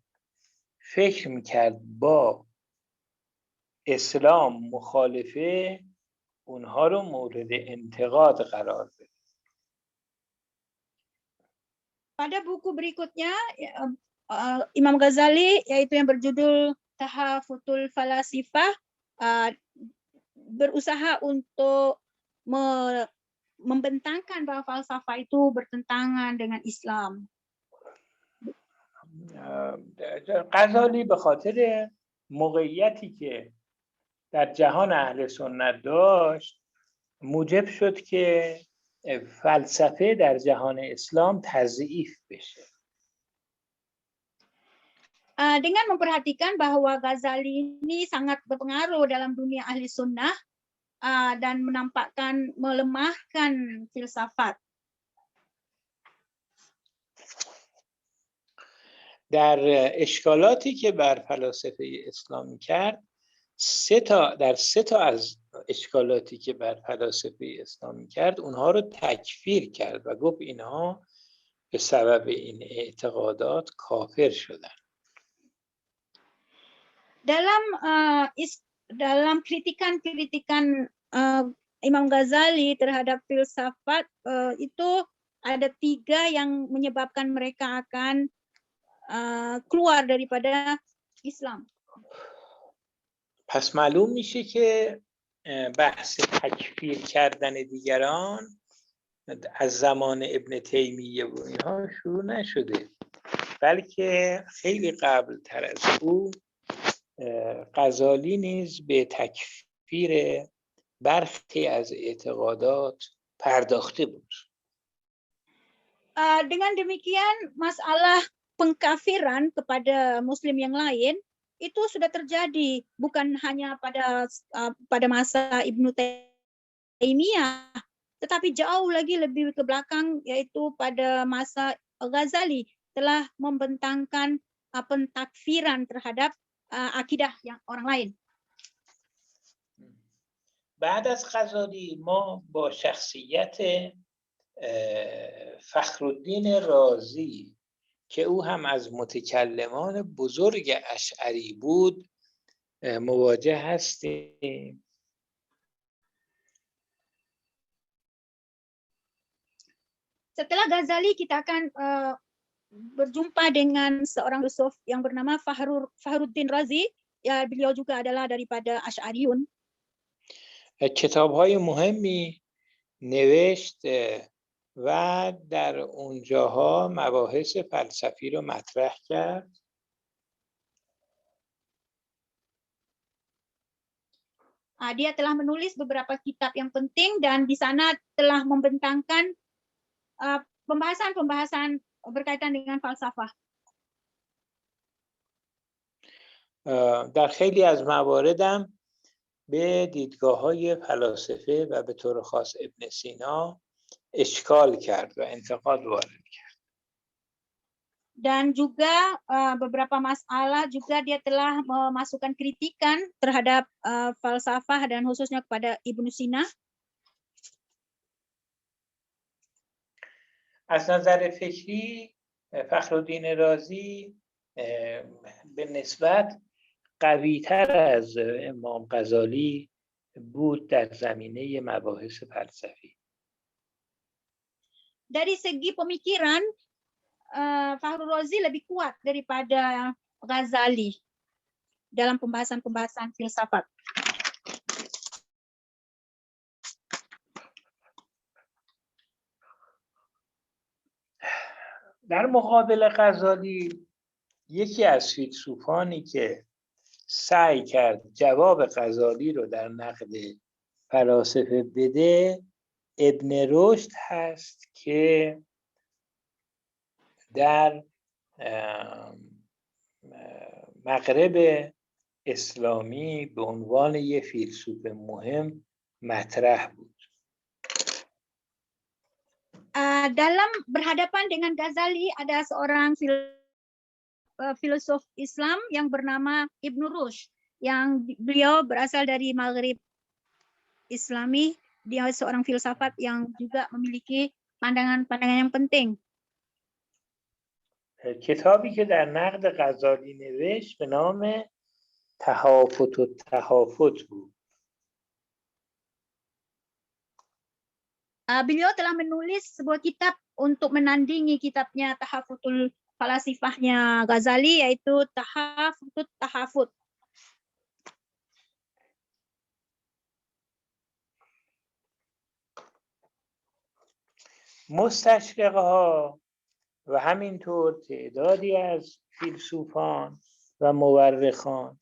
فکر می‌کرد با اسلام مخالفه، اونها رو مورد انتقاد قرار بده. Pada buku berikutnya, Imam Ghazali, yaitu yang berjudul Tahafutul Falasifah, berusaha untuk membentangkan bahwa falsafah itu bertentangan dengan Islam. غزالی به خاطر موقعیتی که در جهان اهل سنت داشت موجب شد که فلسفه در جهان اسلام تضعیف بشه. Dengan memperhatikan bahwa Ghazali ini sangat berpengaruh dalam dunia ahli sunnah dan menampakkan melemahkan filsafat. در اشکالاتی که بر فلاسفه اسلامی کرد، در سه تا از اشکالاتی که بر فلاسفه اسلامی کرد اونها رو تکفیر کرد و گفت اینها به سبب این اعتقادات کافر شدن. Dalam kritikan Imam Ghazali terhadap filsafat itu ada 3 yang menyebabkan mereka akan keluar daripada Islam. پس معلوم میشه که بحث تکفیر کردن دیگران از زمان ابن تیمیه و اینها شروع نشده، بلکه خیلی قبل تر از او غزالی نیز به تکفیر برخی از اعتقادات پرداخته بود. Dengan demikian, masalah pengkafiran kepada Muslim yang lain itu sudah terjadi bukan hanya pada masa Ibnu Taimiyah, tetapi jauh lagi lebih ke belakang, yaitu pada masa Ghazali telah membentangkan pentakfiran terhadap akidah yang orang lain. بعد از غزالی ما با شخصیت فخرالدین رازی که او هم از متکلمان بزرگ اشعری بود مواجه هستیم. Setelah Ghazali kita akan berjumpa dengan seorang filosof yang bernama Fakhruddin Razi. Ya, beliau juga adalah daripada Asy'ariyun. کتاب‌های مهمی نوشت و در اونجاها مباحث فلسفی رو مطرح کرد. Dia telah menulis beberapa kitab yang penting dan di sana telah membentangkan pembahasan-pembahasan berkaitan dengan falsafah. در خیلی از مواردم به دیدگاه‌های فلاسفه و به طور خاص ابن سینا اشکال کرد و انتقاد وارد کرد. Dan juga beberapa masalah juga dia telah memasukkan kritikan terhadap falsafah dan khususnya kepada Ibnu Sina. از نظر فکری فخرالدین رازی به نسبت قوی‌تر از امام غزالی بود در زمینه مباحث فلسفی. Dari segi pemikiran, Fakhrul Razi lebih kuat daripada Ghazali dalam pembahasan-pembahasan filsafat. در مقابل غزالی یکی از فیلسوفانی که سعی کرد جواب غزالی رو در نقد فلاسفه بده ابن رشد هست که در مغرب اسلامی به عنوان یک فیلسوف مهم مطرح بود. Dalam berhadapan dengan Ghazali ada seorang filosof Islam yang bernama Ibn Rushd, yang beliau berasal dari Maghrib Islami. Dia seorang filsafat yang juga memiliki pandangan-pandangan yang penting. کتابی که در نقد غزالی نوشت به نام تهافت و تهافت بود. Beliau telah menulis sebuah kitab untuk menandingi kitabnya Tahafutul Falasifahnya Ghazali, yaitu Tahafut Tahafut. مستشرقها و همینطور تعدادی از فیلسوفان و مورخان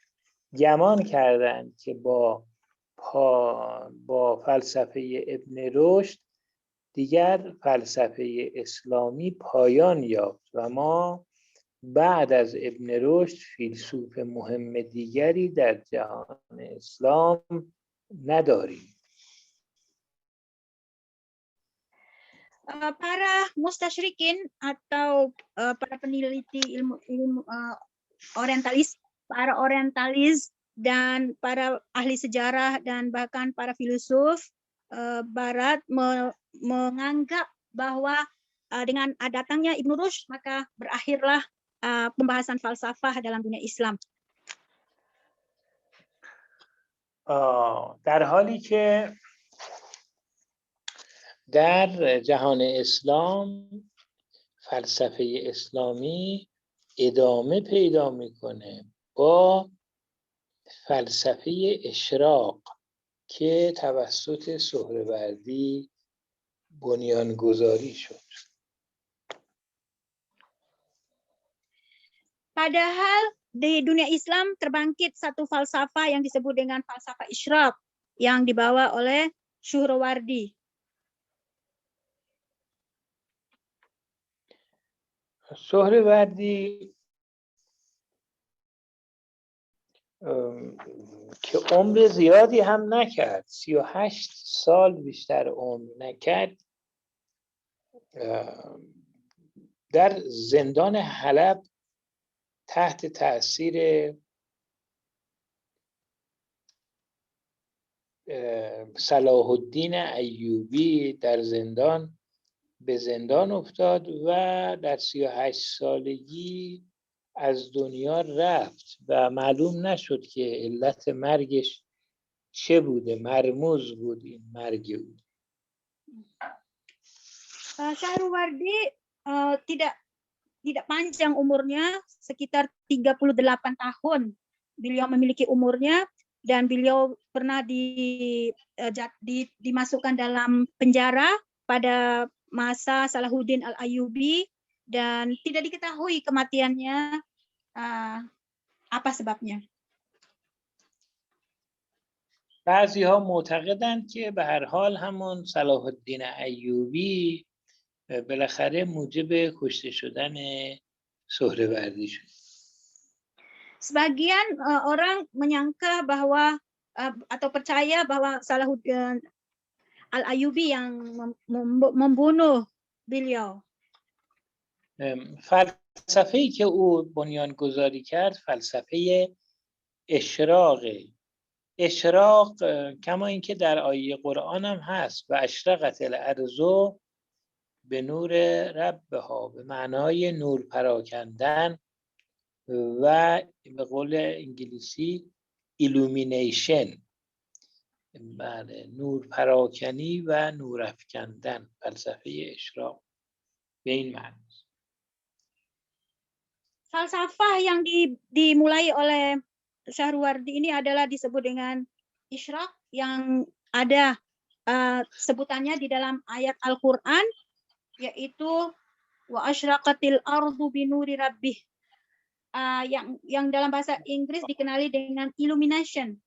گمان کردند که با فلسفه ابن رشد دیگر فلسفه اسلامی پایان یافت و ما بعد از ابن رشد فیلسوف مهم دیگری در جهان اسلام نداریم. Para mustasyrikin atau para peneliti ilmu orientalis, para orientalis dan para ahli sejarah dan bahkan para filsuf Barat menganggap bahwa dengan datangnya Ibn Rushd maka berakhirlah pembahasan falsafah dalam dunia Islam. در حالی که در جهان اسلام فلسفه اسلامی ادامه پیدا میکنه با فلسفه اشراق که توسط سهروردی بنیانگذاری شد. Padahal di dunia Islam terbangkit satu falsafah yang disebut dengan falsafah isyraq yang dibawa oleh Suhrawardi. سهروردی که عمر زیادی هم نکرد، 38 سال بیشتر عمر نکرد، در زندان حلب تحت تأثیر صلاح الدین ایوبی به زندان افتاد و در 38 سالگی از دنیا رفت و معلوم نشد که علت مرگش چه بوده. مرموز بود این مرگ او. Suhrawardi tidak panjang umurnya, sekitar 38 tahun beliau memiliki umurnya, dan beliau pernah dimasukkan dalam penjara pada masa Salahuddin Al-Ayyubi dan tidak diketahui kematiannya apa sebabnya. بعضی‌ها معتقدند که به هر حال همون صلاح الدین ایوبی بالاخره موجب کشته شدن سهروردی شد. Sebagian orang menyangka bahwa atau percaya bahwa Salahuddin Al-Ayyubi yang membunuh beliau. فلسفه‌ای که او بنیانگذاری کرد فلسفه اشراقه. اشراق کما اینکه در آیه قرآن هم هست و اشرقت الارض به نور ربها، به معنای نور پراکندن و به قول انگلیسی ایلومینیشن، بله، نور پراکنی و نور افکندن. فلسفه اشراق به این معنی. Falsafah yang dimulai oleh Suhrawardi ini adalah disebut dengan isyraq, yang ada sebutannya di dalam ayat Al-Quran, yaitu wa asyraqatil ardu binuri rabbih, yang dalam bahasa Inggris dikenali dengan illumination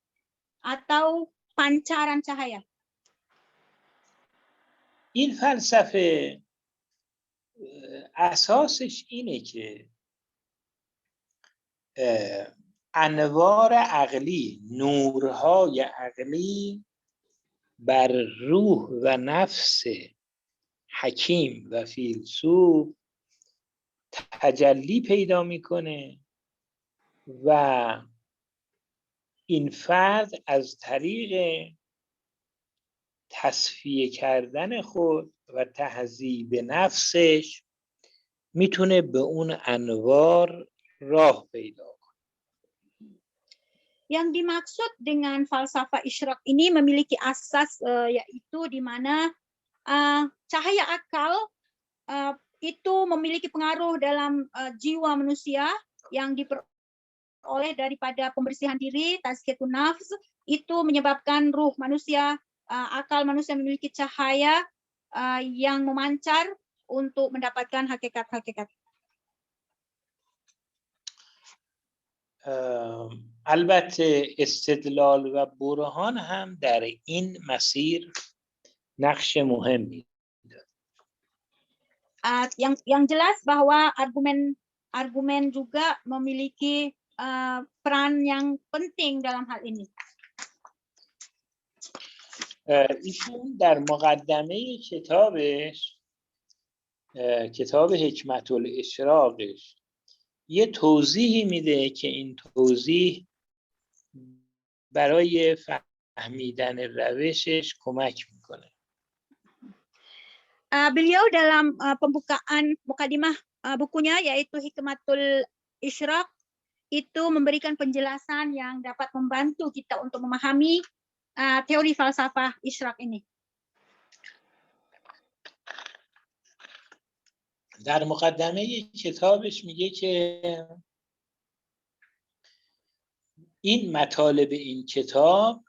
atau pancaran cahaya. این فلسفه اساسش اینه که انوار عقلی، نورهای عقلی بر روح و نفس حکیم و فیلسوف تجلی پیدا میکنه و این فرد از طریق تصفیه کردن خود و تهذیب نفسش میتونه به اون انوار راه پیدا کنه. Yang dimaksud dengan falsafah isyraq ini memiliki asas yaitu di mana cahaya akal itu memiliki pengaruh dalam jiwa manusia yang diperoleh daripada pembersihan diri, tazkiyatun nafs, itu menyebabkan ruh manusia, akal manusia memiliki cahaya yang memancar untuk mendapatkan hakikat-hakikat. البته استدلال و برهان هم در این مسیر نقش مهمی دارد. Yang jelas bahwa argumen juga memiliki peran yang penting dalam hal ini. ایشون در مقدمه کتابش، کتاب حکمت الاشراقش، یه توضیحی میده که این توضیح برای فهمیدن روشش کمک میکنه. Beliau dalam pembukaan mukadimah bukunya yaitu Hikmatul Isyraq itu memberikan penjelasan yang dapat membantu kita untuk memahami teori falsafah isyraq ini. در مقدمه کتابش میگه که این مطالب این کتاب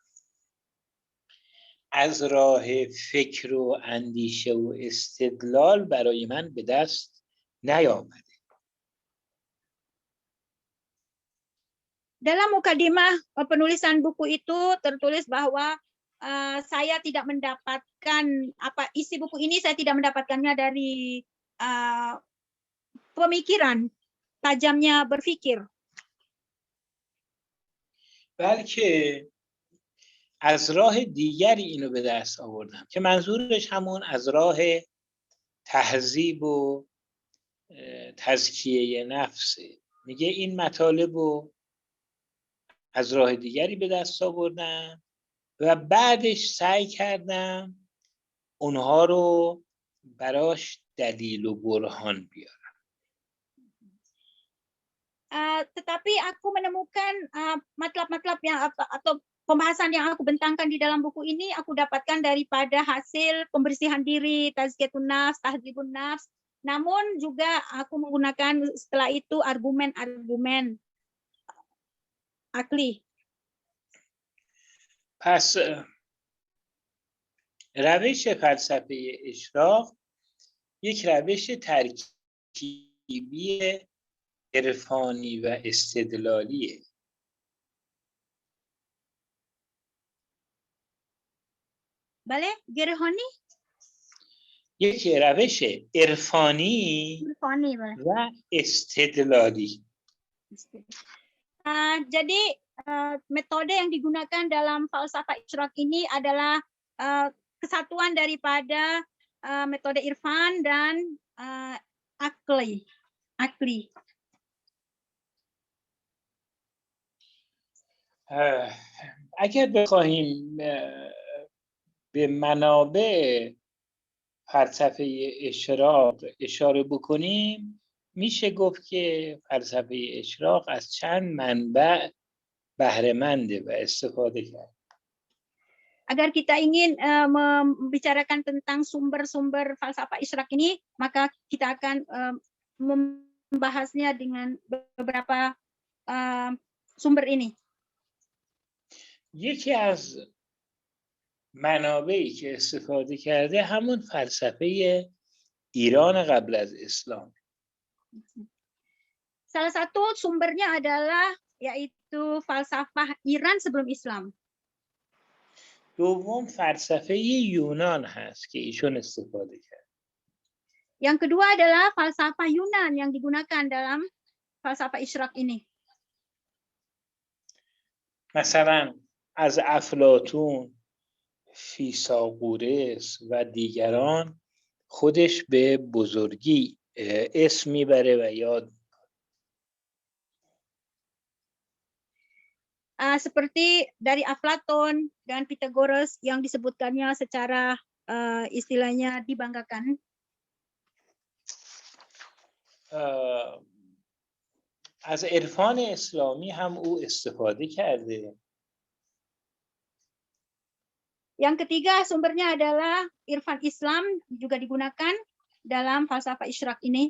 از راه فکر و اندیشه و استدلال برای من به دست نیامده. Dalam mukadimah penulisan buku itu tertulis bahwa saya tidak mendapatkan isi buku ini, saya tidak mendapatkannya dari pemikiran, tajamnya berpikir. بلکه از راه دیگری اینو به دست آوردم که منظورش همون از راه تهذیب و تزکیه نفسه. میگه این مطالب رو از راه دیگری به دست آوردم و بعدش سعی کردم اونها رو براش دلیل و برهان بیارم. Tetapi aku menemukan matlab-matlab yang atau pembahasan yang aku bentangkan di dalam buku ini aku dapatkan daripada hasil pembersihan diri, tazkiyatun nafs, tahdzibun nafs. Namun juga aku menggunakan setelah itu argumen-argumen akli. پس روش فلسفه اشراق یک روش ترکیبی عرفانی و استدلالیه. بله، گرهانی؟ یک روش عرفانی و استدلالی. Jadi metode yang digunakan dalam falsafah isyraq ini adalah kesatuan daripada metode irfan dan akli. اگر بخواهیم به منابع فلسفه اشراق اشاره بکنیم، میشه گفت که فلسفه اشراق از چند منبع بهره منده و استفاده کرد. Agar kita ingin membicarakan tentang sumber-sumber falsafah isyraq ini, maka kita akan membahasnya dengan beberapa sumber ini. یکی از منابعی که استفاده کرده همون فلسفه ایران قبل از اسلام. Salah satu sumbernya adalah yaitu falsafah Iran sebelum Islam. دوم فلسفه یونان هست که ایشون استفاده کرد. Yang kedua adalah falsafah Yunan yang digunakan dalam falsafah isyraq ini. مثلا از افلاطون، فیثاغورس و دیگران خودش به بزرگی اسم میبره و یاد. Seperti dari Aflatun dan Pythagoras yang disebutkannya secara istilahnya dibanggakan. از عرفان اسلامی هم او استفاده کرده. Yang ketiga sumbernya adalah irfan Islam, juga digunakan dalam falsafah isyraq ini.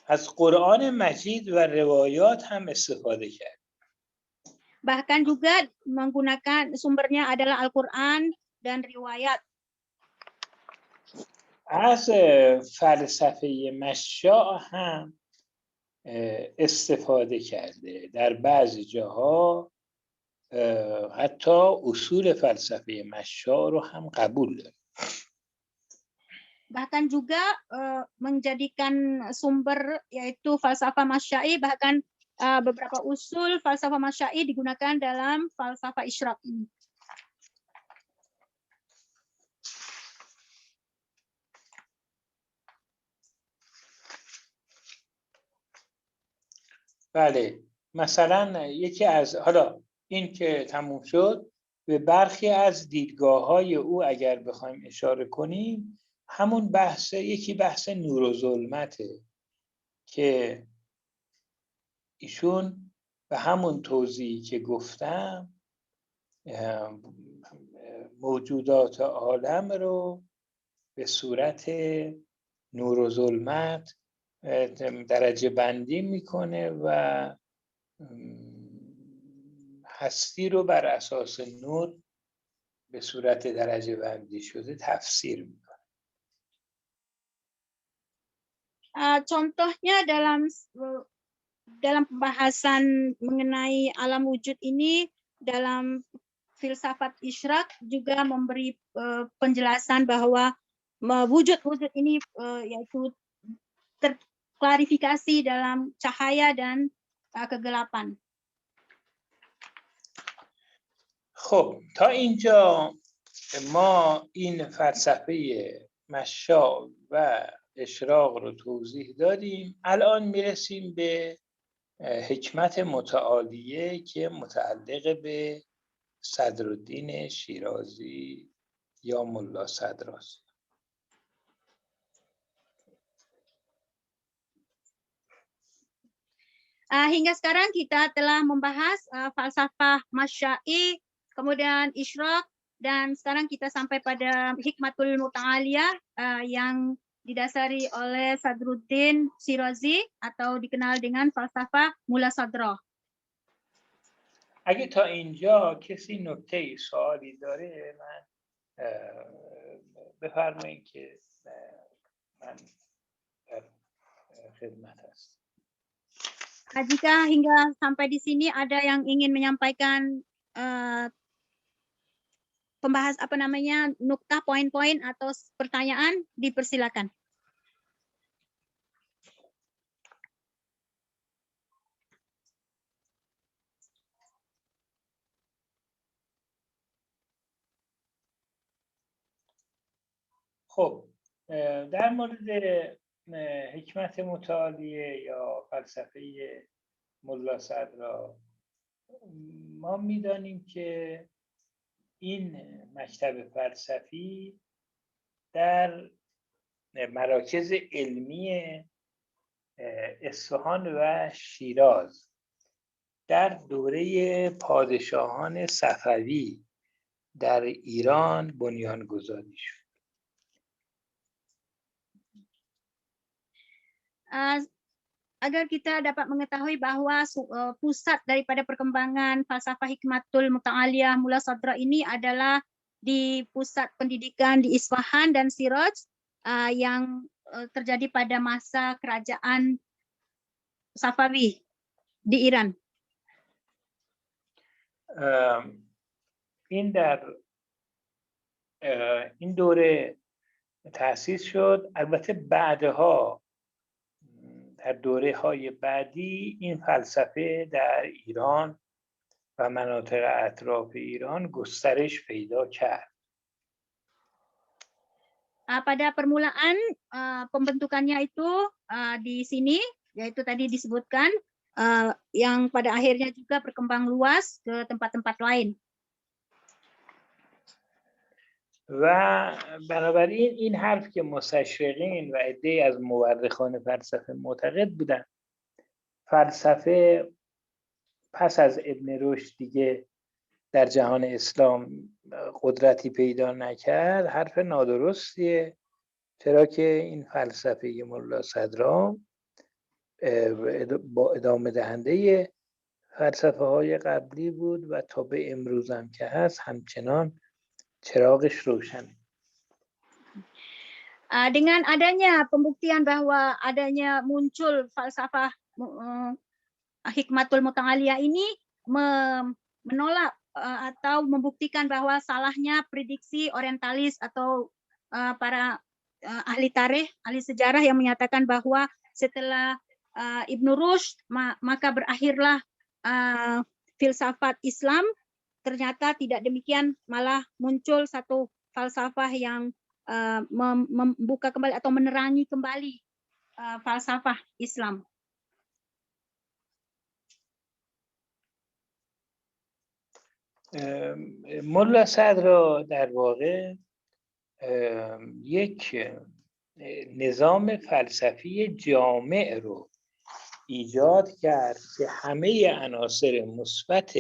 از قرآن مجید و روایات هم استفاده کرد. Bahkan juga menggunakan sumbernya adalah Al-Quran dan riwayat. از فلسفه مشاع هم استفاده کرده. در بعضی جاها حتی اصول فلسفه مشاع رو هم قبول داره. Bahkan juga menjadikan sumber yaitu falsafah masya'i, bahkan beberapa usul falsafah masya'i digunakan dalam falsafah isyraq ini. بله، مثلا یکی از، حالا این که تموم شد، به برخی از دیدگاه‌های او اگر بخوایم اشاره کنیم، همون یکی بحث نور و ظلمته که ایشون به همون توضیحی که گفتم موجودات عالم رو به صورت نور و ظلمت درجه بندی میکنه و هستی رو بر اساس نور به صورت درجه بندی شده تفسیر میکنه. Contohnya dalam pembahasan mengenai alam wujud ini dalam filsafat isyraq juga memberi penjelasan bahwa wujud-wujud ini yaitu terklarifikasi dalam cahaya dan kegelapan. خب تا اینجا ما این فلسفه مشاع و اشراق رو توضیح دادیم. الان میرسیم به حکمت متعالیه که متعلق به صدرالدین شیرازی یا ملا صدراست. Hingga sekarang kita telah membahas falsafah masya'i, kemudian isyraq, dan sekarang kita sampai pada hikmatul muta'aliyah yang didasari oleh Sadruddin Shirazi atau dikenal dengan falsafah Mula Sadra. اگه تا اینجا کسی نکته سوالی داره من بفرمایید که من در خدمت هستم. Jika hingga sampai di sini ada yang ingin menyampaikan nukta, poin-poin atau pertanyaan, dipersilakan. خب در مورد حکمت متعالیه یا فلسفه ملا صدرا ما میدانیم که این مکتب فلسفی در مراکز علمی اصفهان و شیراز در دوره پادشاهان صفوی در ایران بنیانگذاری شد. Agar kita dapat mengetahui bahwa pusat daripada perkembangan falsafah hikmatul muta'aliyah Mula Sadra ini adalah di pusat pendidikan di Isfahan dan Shiraz yang terjadi pada masa kerajaan Safawi di Iran. این دوره تأسیس شد. البته بعدها در دوره های بعدی این فلسفه در ایران و مناطق اطراف ایران گسترش پیدا کرد. Pada permulaan pembentukannya itu di sini, yaitu tadi disebutkan, yang pada akhirnya juga berkembang luas ke tempat-tempat lain. و بنابراین این حرف که مستشرقین و عده‌ای از مورخان فلسفه معتقد بودن فلسفه پس از ابن رشد دیگه در جهان اسلام قدرتی پیدا نکرد، حرف نادرستیه، چرا که این فلسفه ملا صدرا با ادامه دهنده فلسفه های قبلی بود و تا به امروز هم که هست همچنان چراغش روشنه. Dengan adanya pembuktian bahwa adanya muncul falsafah hikmatul muta'aliyah ini menolak atau membuktikan bahwa salahnya prediksi orientalis atau para ahli tarikh, ahli sejarah yang menyatakan bahwa setelah Ibnu Rushd maka berakhirlah filsafat Islam. Ternyata tidak demikian, malah muncul satu falsafah yang membuka kembali atau menerangi kembali falsafah Islam. ملا صدرا در واقع یک نظام فلسفی جامع رو ایجاد کرد که همه عناصر مثبت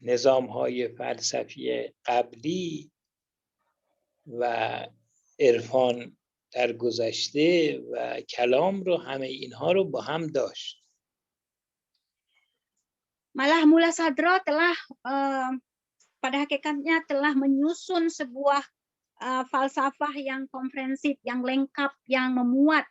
نظام‌های فلسفی قبلی و عرفان در گذشته و کلام رو همه اینها رو با هم داشت. Malah Mula Sadra telah pada hakikatnya telah menyusun sebuah falsafah yang komprehensif, yang lengkap, yang memuat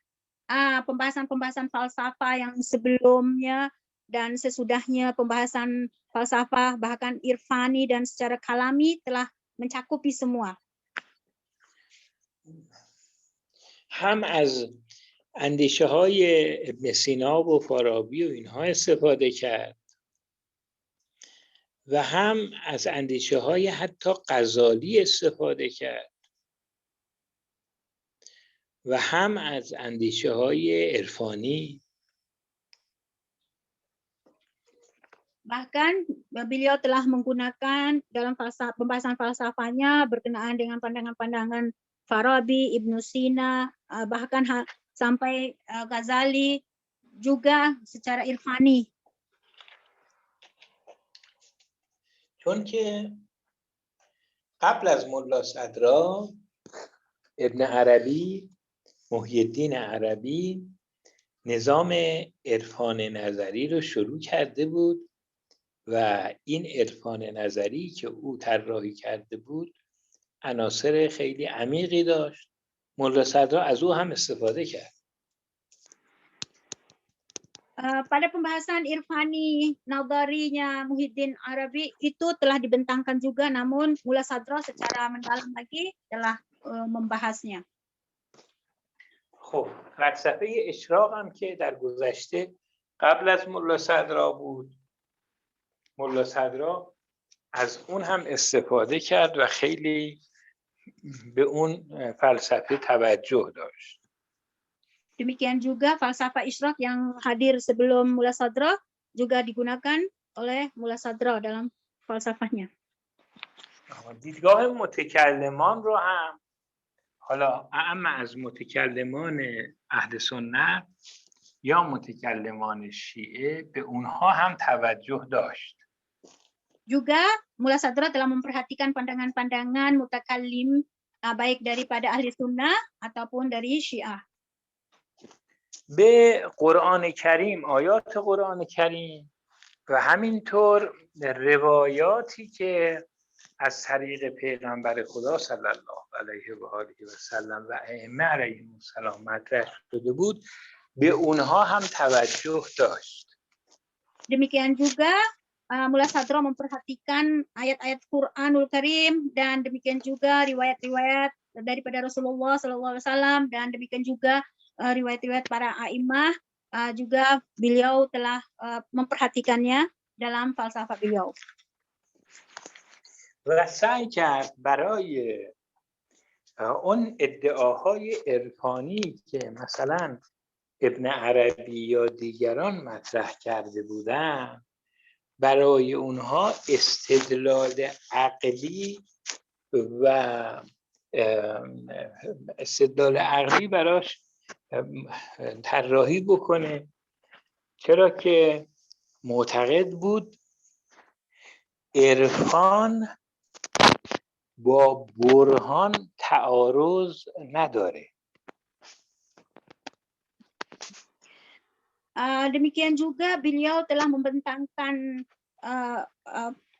pembahasan-pembahasan falsafah yang sebelumnya dan sesudahnya, pembahasan falsafah bahkan irfani dan secara kalami telah mencakupi semua. هم از اندیشه های ابن سینا و فارابی و اینها استفاده کرد و هم از اندیشه های حتی غزالی استفاده کرد و هم از اندیشه های عرفانی. Bahkan beliau telah menggunakan dalam pembahasan falsafahnya berkenaan dengan pandangan-pandangan Farabi, Ibnu Sina, bahkan sampai Ghazali juga secara irfani. چون که قبل از ملا صدرا ابن عربی، محی الدین عربی نظام عرفان نظری رو شروع کرده بود و این عرفان نظری که او طراحی کرده بود عناصر خیلی عمیقی داشت. ملا صدرا از او هم استفاده کرد. Pada pembahasan irfani nadarinya Muhyiddin Arabi itu telah dibentangkan juga, namun Mula Sadra secara mendalam lagi telah membahasnya. خب فلسفه اشراق هم که در گذشته قبل از ملا صدرا بود، ملا صدرا از اون هم استفاده کرد و خیلی به اون فلسفه توجه داشت. Demikian juga falsafah Isyraq yang hadir sebelum Mula Sadra juga digunakan oleh Mula Sadra dalam falsafahnya. دیدگاه متکلمان رو هم حالا اما از متکلمان اهل سنت یا متکلمان شیعه به اونها هم توجه داشت. Juga Mula Sadra telah memperhatikan pandangan-pandangan mutakallim baik daripada ahli sunnah ataupun dari Syiah. به قرآن کریم، آیات قرآن کریم و همینطور روایاتی که از طریق پیغمبر خدا صلی الله علیه و آله و سلم و ائمه علیهم السلام مطرح شده بود، به اونها هم توجه داشت. Demikian juga Mula Sadra memperhatikan ayat-ayat Qur'anul Karim dan demikian juga riwayat-riwayat daripada Rasulullah SAW dan demikian juga riwayat-riwayat para a'imah juga beliau telah memperhatikannya dalam falsafah beliau. و سعی کرد برای اون ادعاهای عرفانی که مثلا ابن عربی یا دیگران مطرح کرده بودن، برای اونها استدلال عقلی براش طراحی بکنه، چرا که معتقد بود عرفان با برهان تعارض نداره. Demikian juga beliau telah membentangkan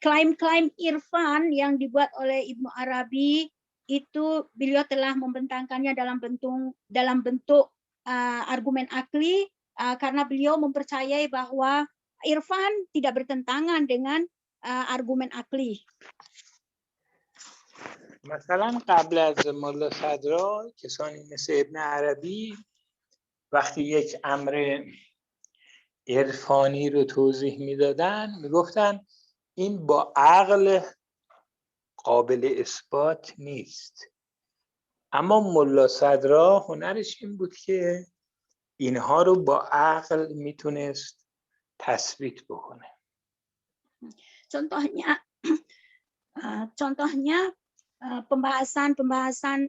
klaim-klaim irfan yang dibuat oleh Ibnu Arabi, itu beliau telah membentangkannya dalam bentuk argumen akli, karena beliau mempercayai bahwa irfan tidak bertentangan dengan argumen akli. مثلا قبل از ملا صدرا کسانی مثل ابن عربی وقتی یک امر عرفانی رو توضیح میدادن میگفتن این با عقل قابل اثبات نیست، اما ملا صدرا هنرش این بود که اینها رو با عقل میتونست تثبیت بکنه. Contohnya pembahasan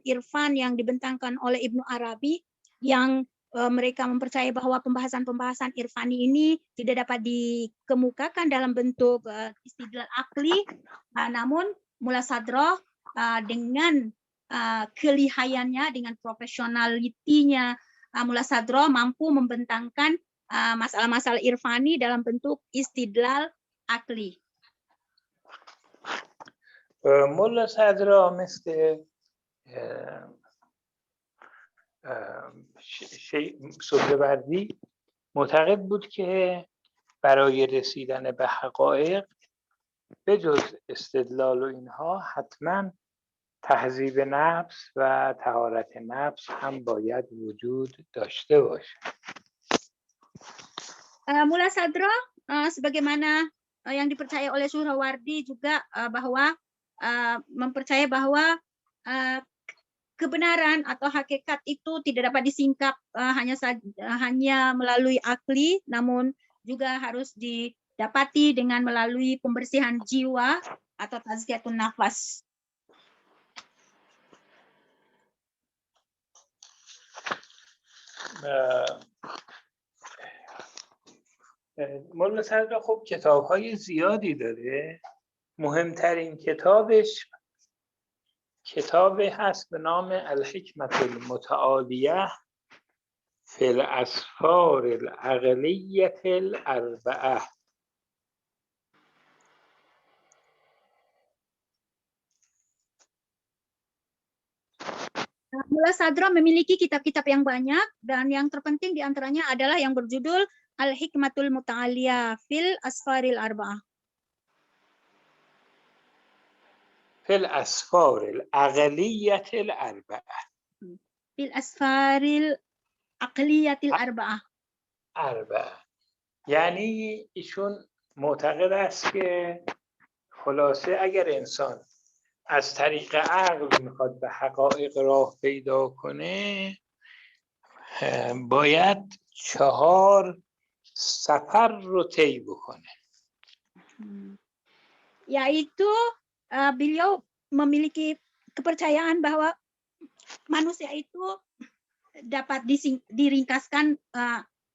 irfan yang dibentangkan oleh Ibnu Arabi, yang mereka mempercayai bahwa pembahasan irfani ini tidak dapat dikemukakan dalam bentuk istidlal akli, namun Mula Sadroh dengan kelihayannya, dengan profesionalitinya, Mula Sadroh mampu membentangkan masalah-masalah irfani dalam bentuk istidlal akli. ملا صدرا مثل سهروردی معتقد بود که برای رسیدن به حقایق به جز استدلال و اینها حتما تهذیب نفس و طهارت نفس هم باید وجود داشته باشه. Mula Sadroh sebagaimana yang dipercaya oleh Suhrawardi juga bahwa mempercayai bahwa kebenaran atau hakikat itu tidak dapat disingkap hanya melalui akli, namun juga harus didapati dengan melalui pembersihan jiwa atau tazkiyatun nafas. مولانا صدرا خب کتاب‌های زیادی داره. مهمترین کتابش کتابی هست به نام الحکمة المتعالیه فی الاسفار العقلیة الاربعه. Mula Sadroh memiliki kitab-kitab yang banyak, dan yang terpenting di antaranya adalah yang berjudul Al-Hikmatul Muta'aliyah fil Asfaril Arba'ah. fil Asfaril Aqliyatil Arba'ah. Fil Asfaril Aqliyatil Arba'ah. یعنی ایشون معتقد است که خلاصه اگر انسان از طریق عقل میخواد به حقایق راه پیدا کنه، باید 4 سفر رو طی بکنه. Yaitu beliau memiliki kepercayaan bahwa manusia itu dapat diringkaskan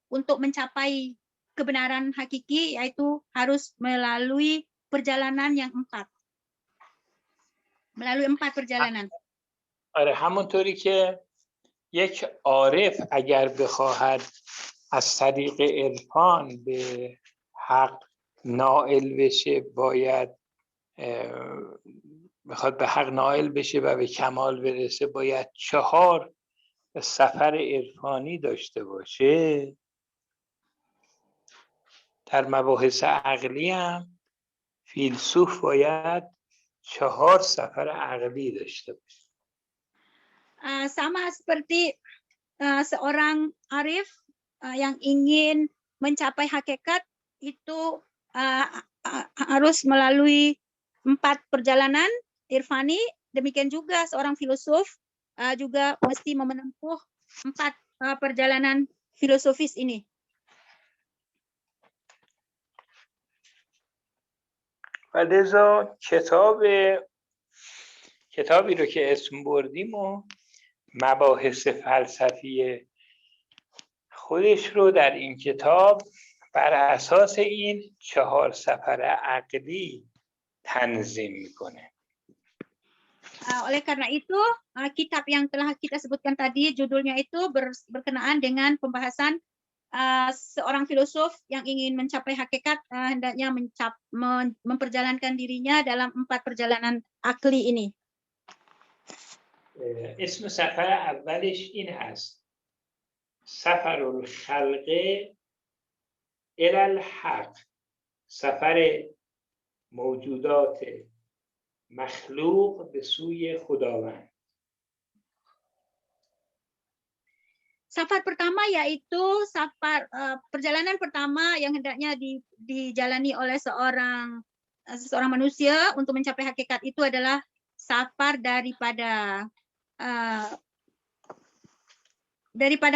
untuk mencapai kebenaran hakiki, yaitu harus melalui perjalanan yang 4. Melalui 4 perjalanan. آره، همونطوری که یک عارف اگر بخواهد از طریق عرفان به حق نائل بشه، بخواد به حق نائل بشه و به کمال برسه، باید 4 سفر عرفانی داشته باشه. در مباحث عقلی هم فیلسوف باید 4 سفر عقلی داشته باشه. Sama seperti seorang arif yang ingin mencapai hakikat, itu harus melalui 4 perjalanan irfani. Demikian juga seorang filosof juga mesti menempuh 4 perjalanan filosofis ini. و لذا کتابی رو که اسم بردیم و مباحث فلسفی خودش رو در این کتاب بر اساس این 4 سفر عقلی تنظیم میکنه. Oleh karena itu, kitab yang telah kita sebutkan tadi judulnya itu berkenaan dengan pembahasan seorang filosof yang ingin mencapai hakikat, hendaknya memperjalankan dirinya dalam 4 perjalanan akli ini. اسم سفر اولش این هست: سفر الخلق الی الحق، سفر موجودات مخلوق به سوی خداوند. Safar pertama yaitu perjalanan pertama yang hendaknya dijalani oleh seorang manusia untuk mencapai hakikat itu adalah safar daripada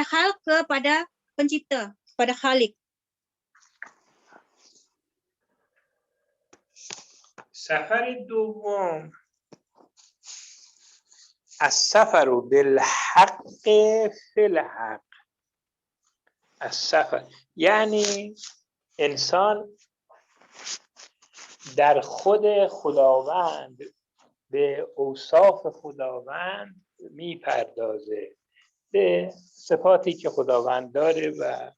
hal kepada pencipta, pada Khalik. سفر دوم السفر بالحق فی الحق. السفر یعنی انسان در خود خداوند به اوصاف خداوند میپردازه، به صفاتی که خداوند داره و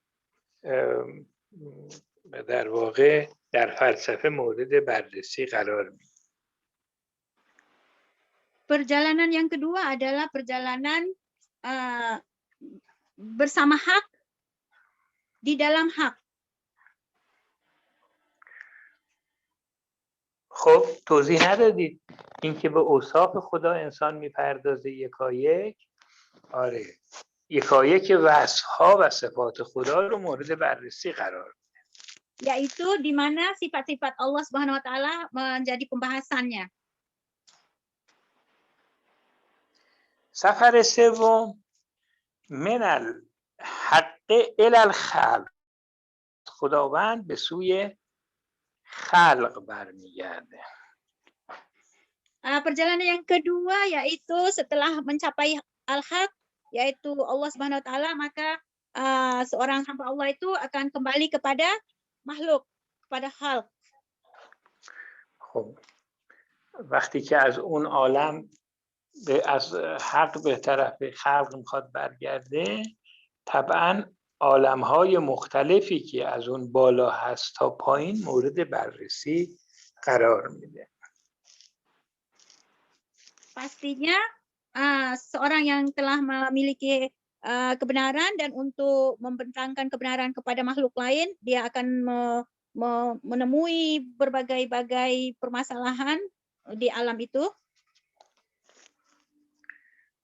در واقع در فلسفه مورد بررسی قرار میده. Perjalanan yang kedua adalah perjalanan bersama hak di dalam hak. خب توضیح ندادید اینکه به اوصاف خدا انسان میپردازه یکایک. آره، یکایک وصف‌ها و صفات خدا رو مورد بررسی قرار میده. Yaitu di mana sifat-sifat Allah Subhanahu wa taala menjadi pembahasannya. سفر سوم من الحق الی الخلق، خداوند به سوی خلق برمیگرده. Perjalanan yang kedua yaitu setelah mencapai al-haq, yaitu Allah Subhanahu wa taala, maka seorang hamba Allah itu akan kembali kepada makhluk, kepada khalq. خب وقتی که از اون عالم از حق به طرف خلق میخواد برگرده، طبعا عالم‌های مختلفی که از اون بالا هست تا پایین مورد بررسی قرار میده. Pastinya seorang yang telah memiliki kebenaran dan untuk membentangkan kebenaran kepada makhluk lain, dia akan menemui berbagai-bagai permasalahan di alam itu.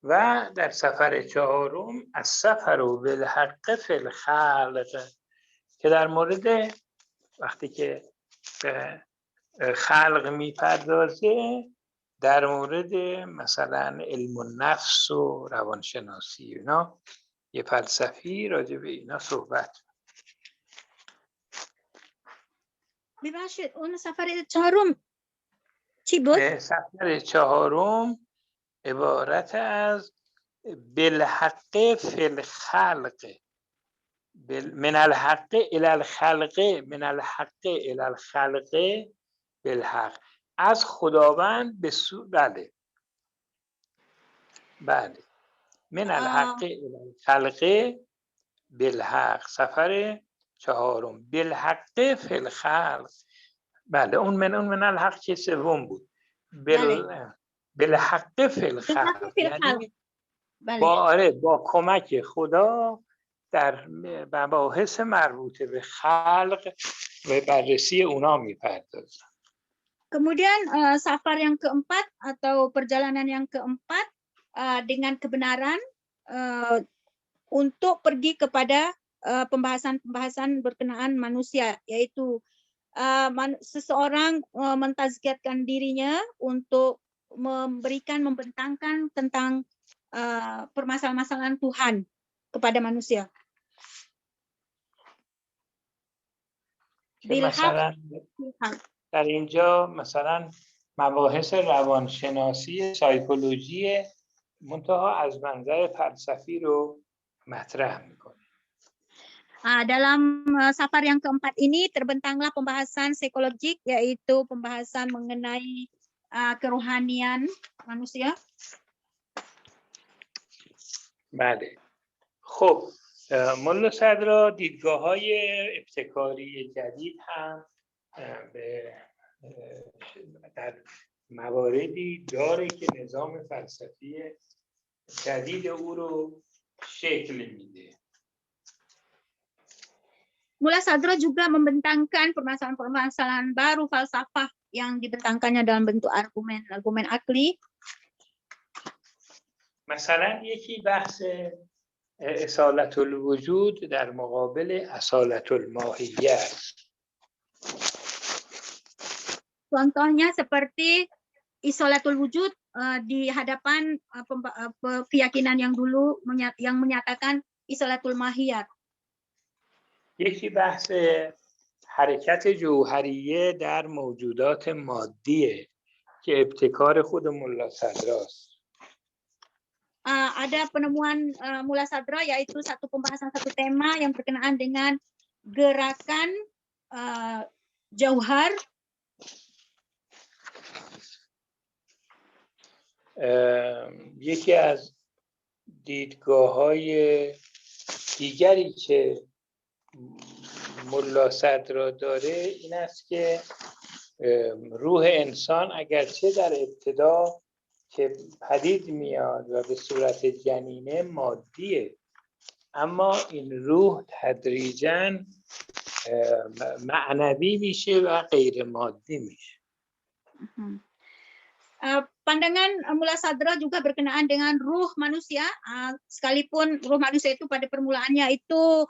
و در سفر چهارم السفر بالحق فی الخلق، که در مورد وقتی که به خلق میپردازه در مورد مثلا علم النفس و روانشناسی، اینا یه فلسفی راجع به اینا صحبت. ببخشید اون سفر چهارم چی بود؟ سفر چهارم عبارت از بالحق فی الخلق، من الحق الی الخلق، من الحق الی الخلق بالحق، از خداوند به بله من الحق الی الخلق بالحق، سفر چهارم بالحق فی الخلق. بله اون من الحق که سوم بود. بالحق فی الخلق یعنی با کمک خدا در مباحث مربوط به خلق و بررسی اونا میپردازه. Kemudian safar yang keempat atau perjalanan yang keempat dengan kebenaran untuk pergi kepada pembahasan-pembahasan berkenaan manusia, yaitu seseorang mentazkiyatkan dirinya untuk membentangkan tentang permasalahan-masalahan Tuhan kepada manusia. مثلا در اینجا مثلا مباحث روانشناسی سایکولوژی منتها از منظر فلسفی رو مطرح میکنه. Dalam safar yang keempat ini terbentanglah pembahasan psikologik, yaitu pembahasan mengenai kerohanian manusia. بله. خب ملا صدرا دیدگاه‌های ابتکاری جدید هم در مواردی داره که نظام فلسفی جدید او رو شکل میده. Mula Sadra juga membentangkan permasalahan-permasalahan baru falsafah yang dibentangkannya dalam bentuk argumen akli. مثلا یکی بحث اصالت الوجود در مقابل اصالت الماهیه. Contohnya seperti isolatul wujud di hadapan keyakinan yang dulu yang menyatakan isolatul mahiyat. یکی بحث حرکت جوهریه در موجودات مادیه که ابتکار خود ملا صدراست. Ada penemuan Mula Sadra, yaitu satu pembahasan satu tema yang berkenaan dengan gerakan jauhar. یکی از دیدگاه‌های دیگری که ملا صدرا داره این است که روح انسان اگرچه در ابتدا که پدید میاد و به صورت جنینه مادیه، اما این روح تدریجاً معنوی میشه و غیر مادی میشه. Pandangan Mula Sadra juga berkenaan dengan ruh manusia, sekalipun ruh manusia itu pada permulaannya itu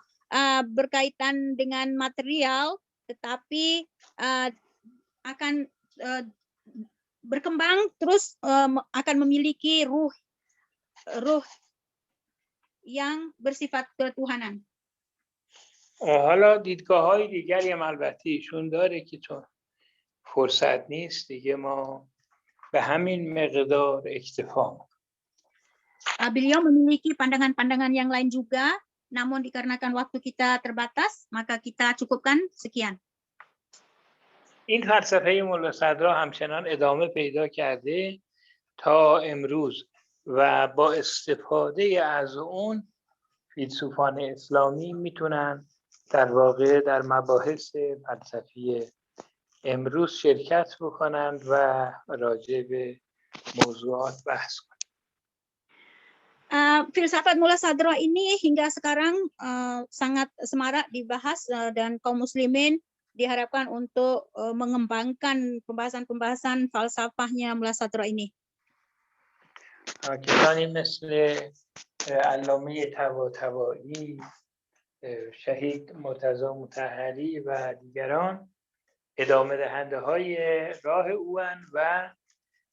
berkaitan dengan material, tetapi akan berkembang terus akan memiliki ruh yang bersifat ketuhanan. حالا دیدگاه‌های دیگری هم البته ایشون داره که چون فرصت نیست دیگه ما به همین مقدار اکتفا. Beliau memiliki pandangan-pandangan yang lain juga, namun dikarenakan waktu kita terbatas, maka kita cukupkan sekian. این فلسفه ملا صدرا همچنان ادامه پیدا کرده تا امروز و با استفاده از اون فیلسوفان اسلامی میتونن در واقع در مباحث فلسفی امروز شرکت بکنند و راجع به موضوعات بحث کنند. Filsafat Mula Sadra ini hingga sekarang sangat semarak dibahas dan kaum muslimin diharapkan untuk mengembangkan pembahasan-pembahasan falsafahnya Mula Sadra ini. کسانی مثل علامه طباطبایی، شهید مرتضی مطهری و دیگران ادامه دهنده های راه اوان و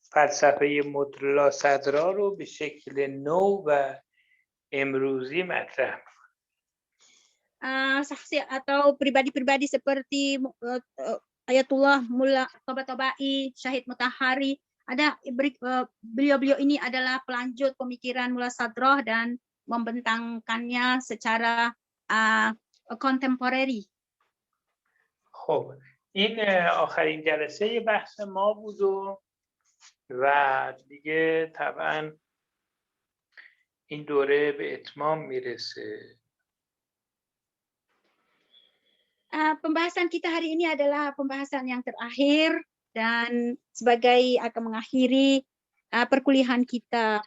فلسفه ملا صدرا رو به شکل نو و امروزی مطرح saksi atau pribadi-pribadi seperti Ayatullah Mulla Tabatabai, Syahid Mutahari, beliau-beliau ini adalah pelanjut pemikiran Mula Sadra dan membentangkannya secara kontemporeri. خب این آخرین جلسه بحث ما بود و دیگه طبعا این دوره به اتمام میرسه. Pembahasan kita hari ini adalah pembahasan yang terakhir dan sebagai akan mengakhiri perkuliahan kita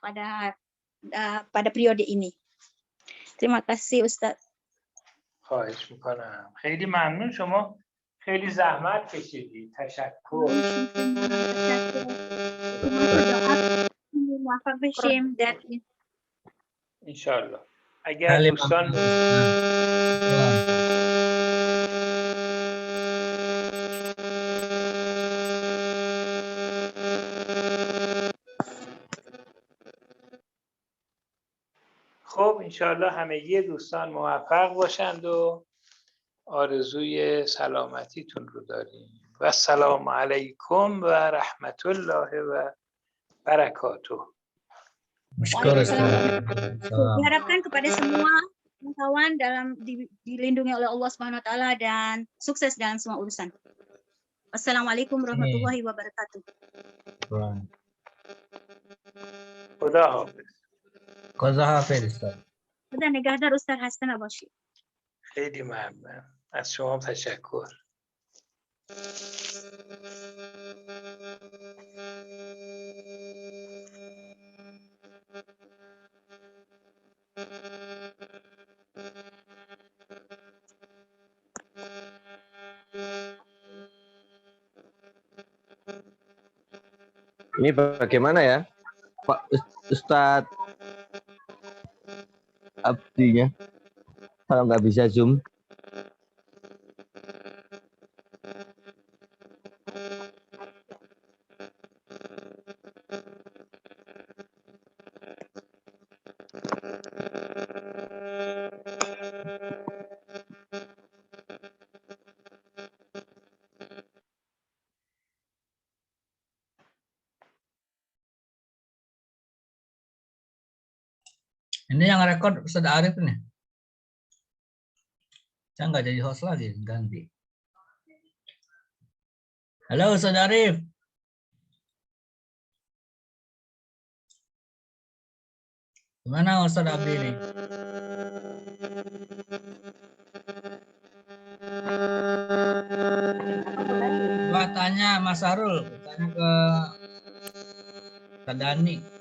pada periode ini. Terima kasih Ustaz. خواهش میکنم. خیلی ممنون، شما خیلی زحمت کشیدید. تشکر. انشالله. اگر دوستان خب انشاءالله همگی دوستان موفق باشند و آرزوی سلامتیتون رو داریم و السلام علیکم و رحمت الله و برکاته. Syukur Ustaz. Diharapkan kepada semua kawan dilindungi oleh Allah Subhanahu wa taala dan sukses dalam semua urusan. Assalamualaikum warahmatullahi wabarakatuh. خدا حافظ. خدا حافظ Ustaz. خدا نگهدار استاد هستن باشید. خیلی ممنون. از شما تشکر. Ini bagaimana ya, Pak Ustadz Abdinya? Kalau nggak bisa Zoom. Ini yang rekod Ustaz Arif nih. Saya nggak jadi host lagi, ganti. Halo Ustaz Arif. Gimana Ustaz Abdi ini? Coba tanya Mas Sarul, tanya ke Kak Dani.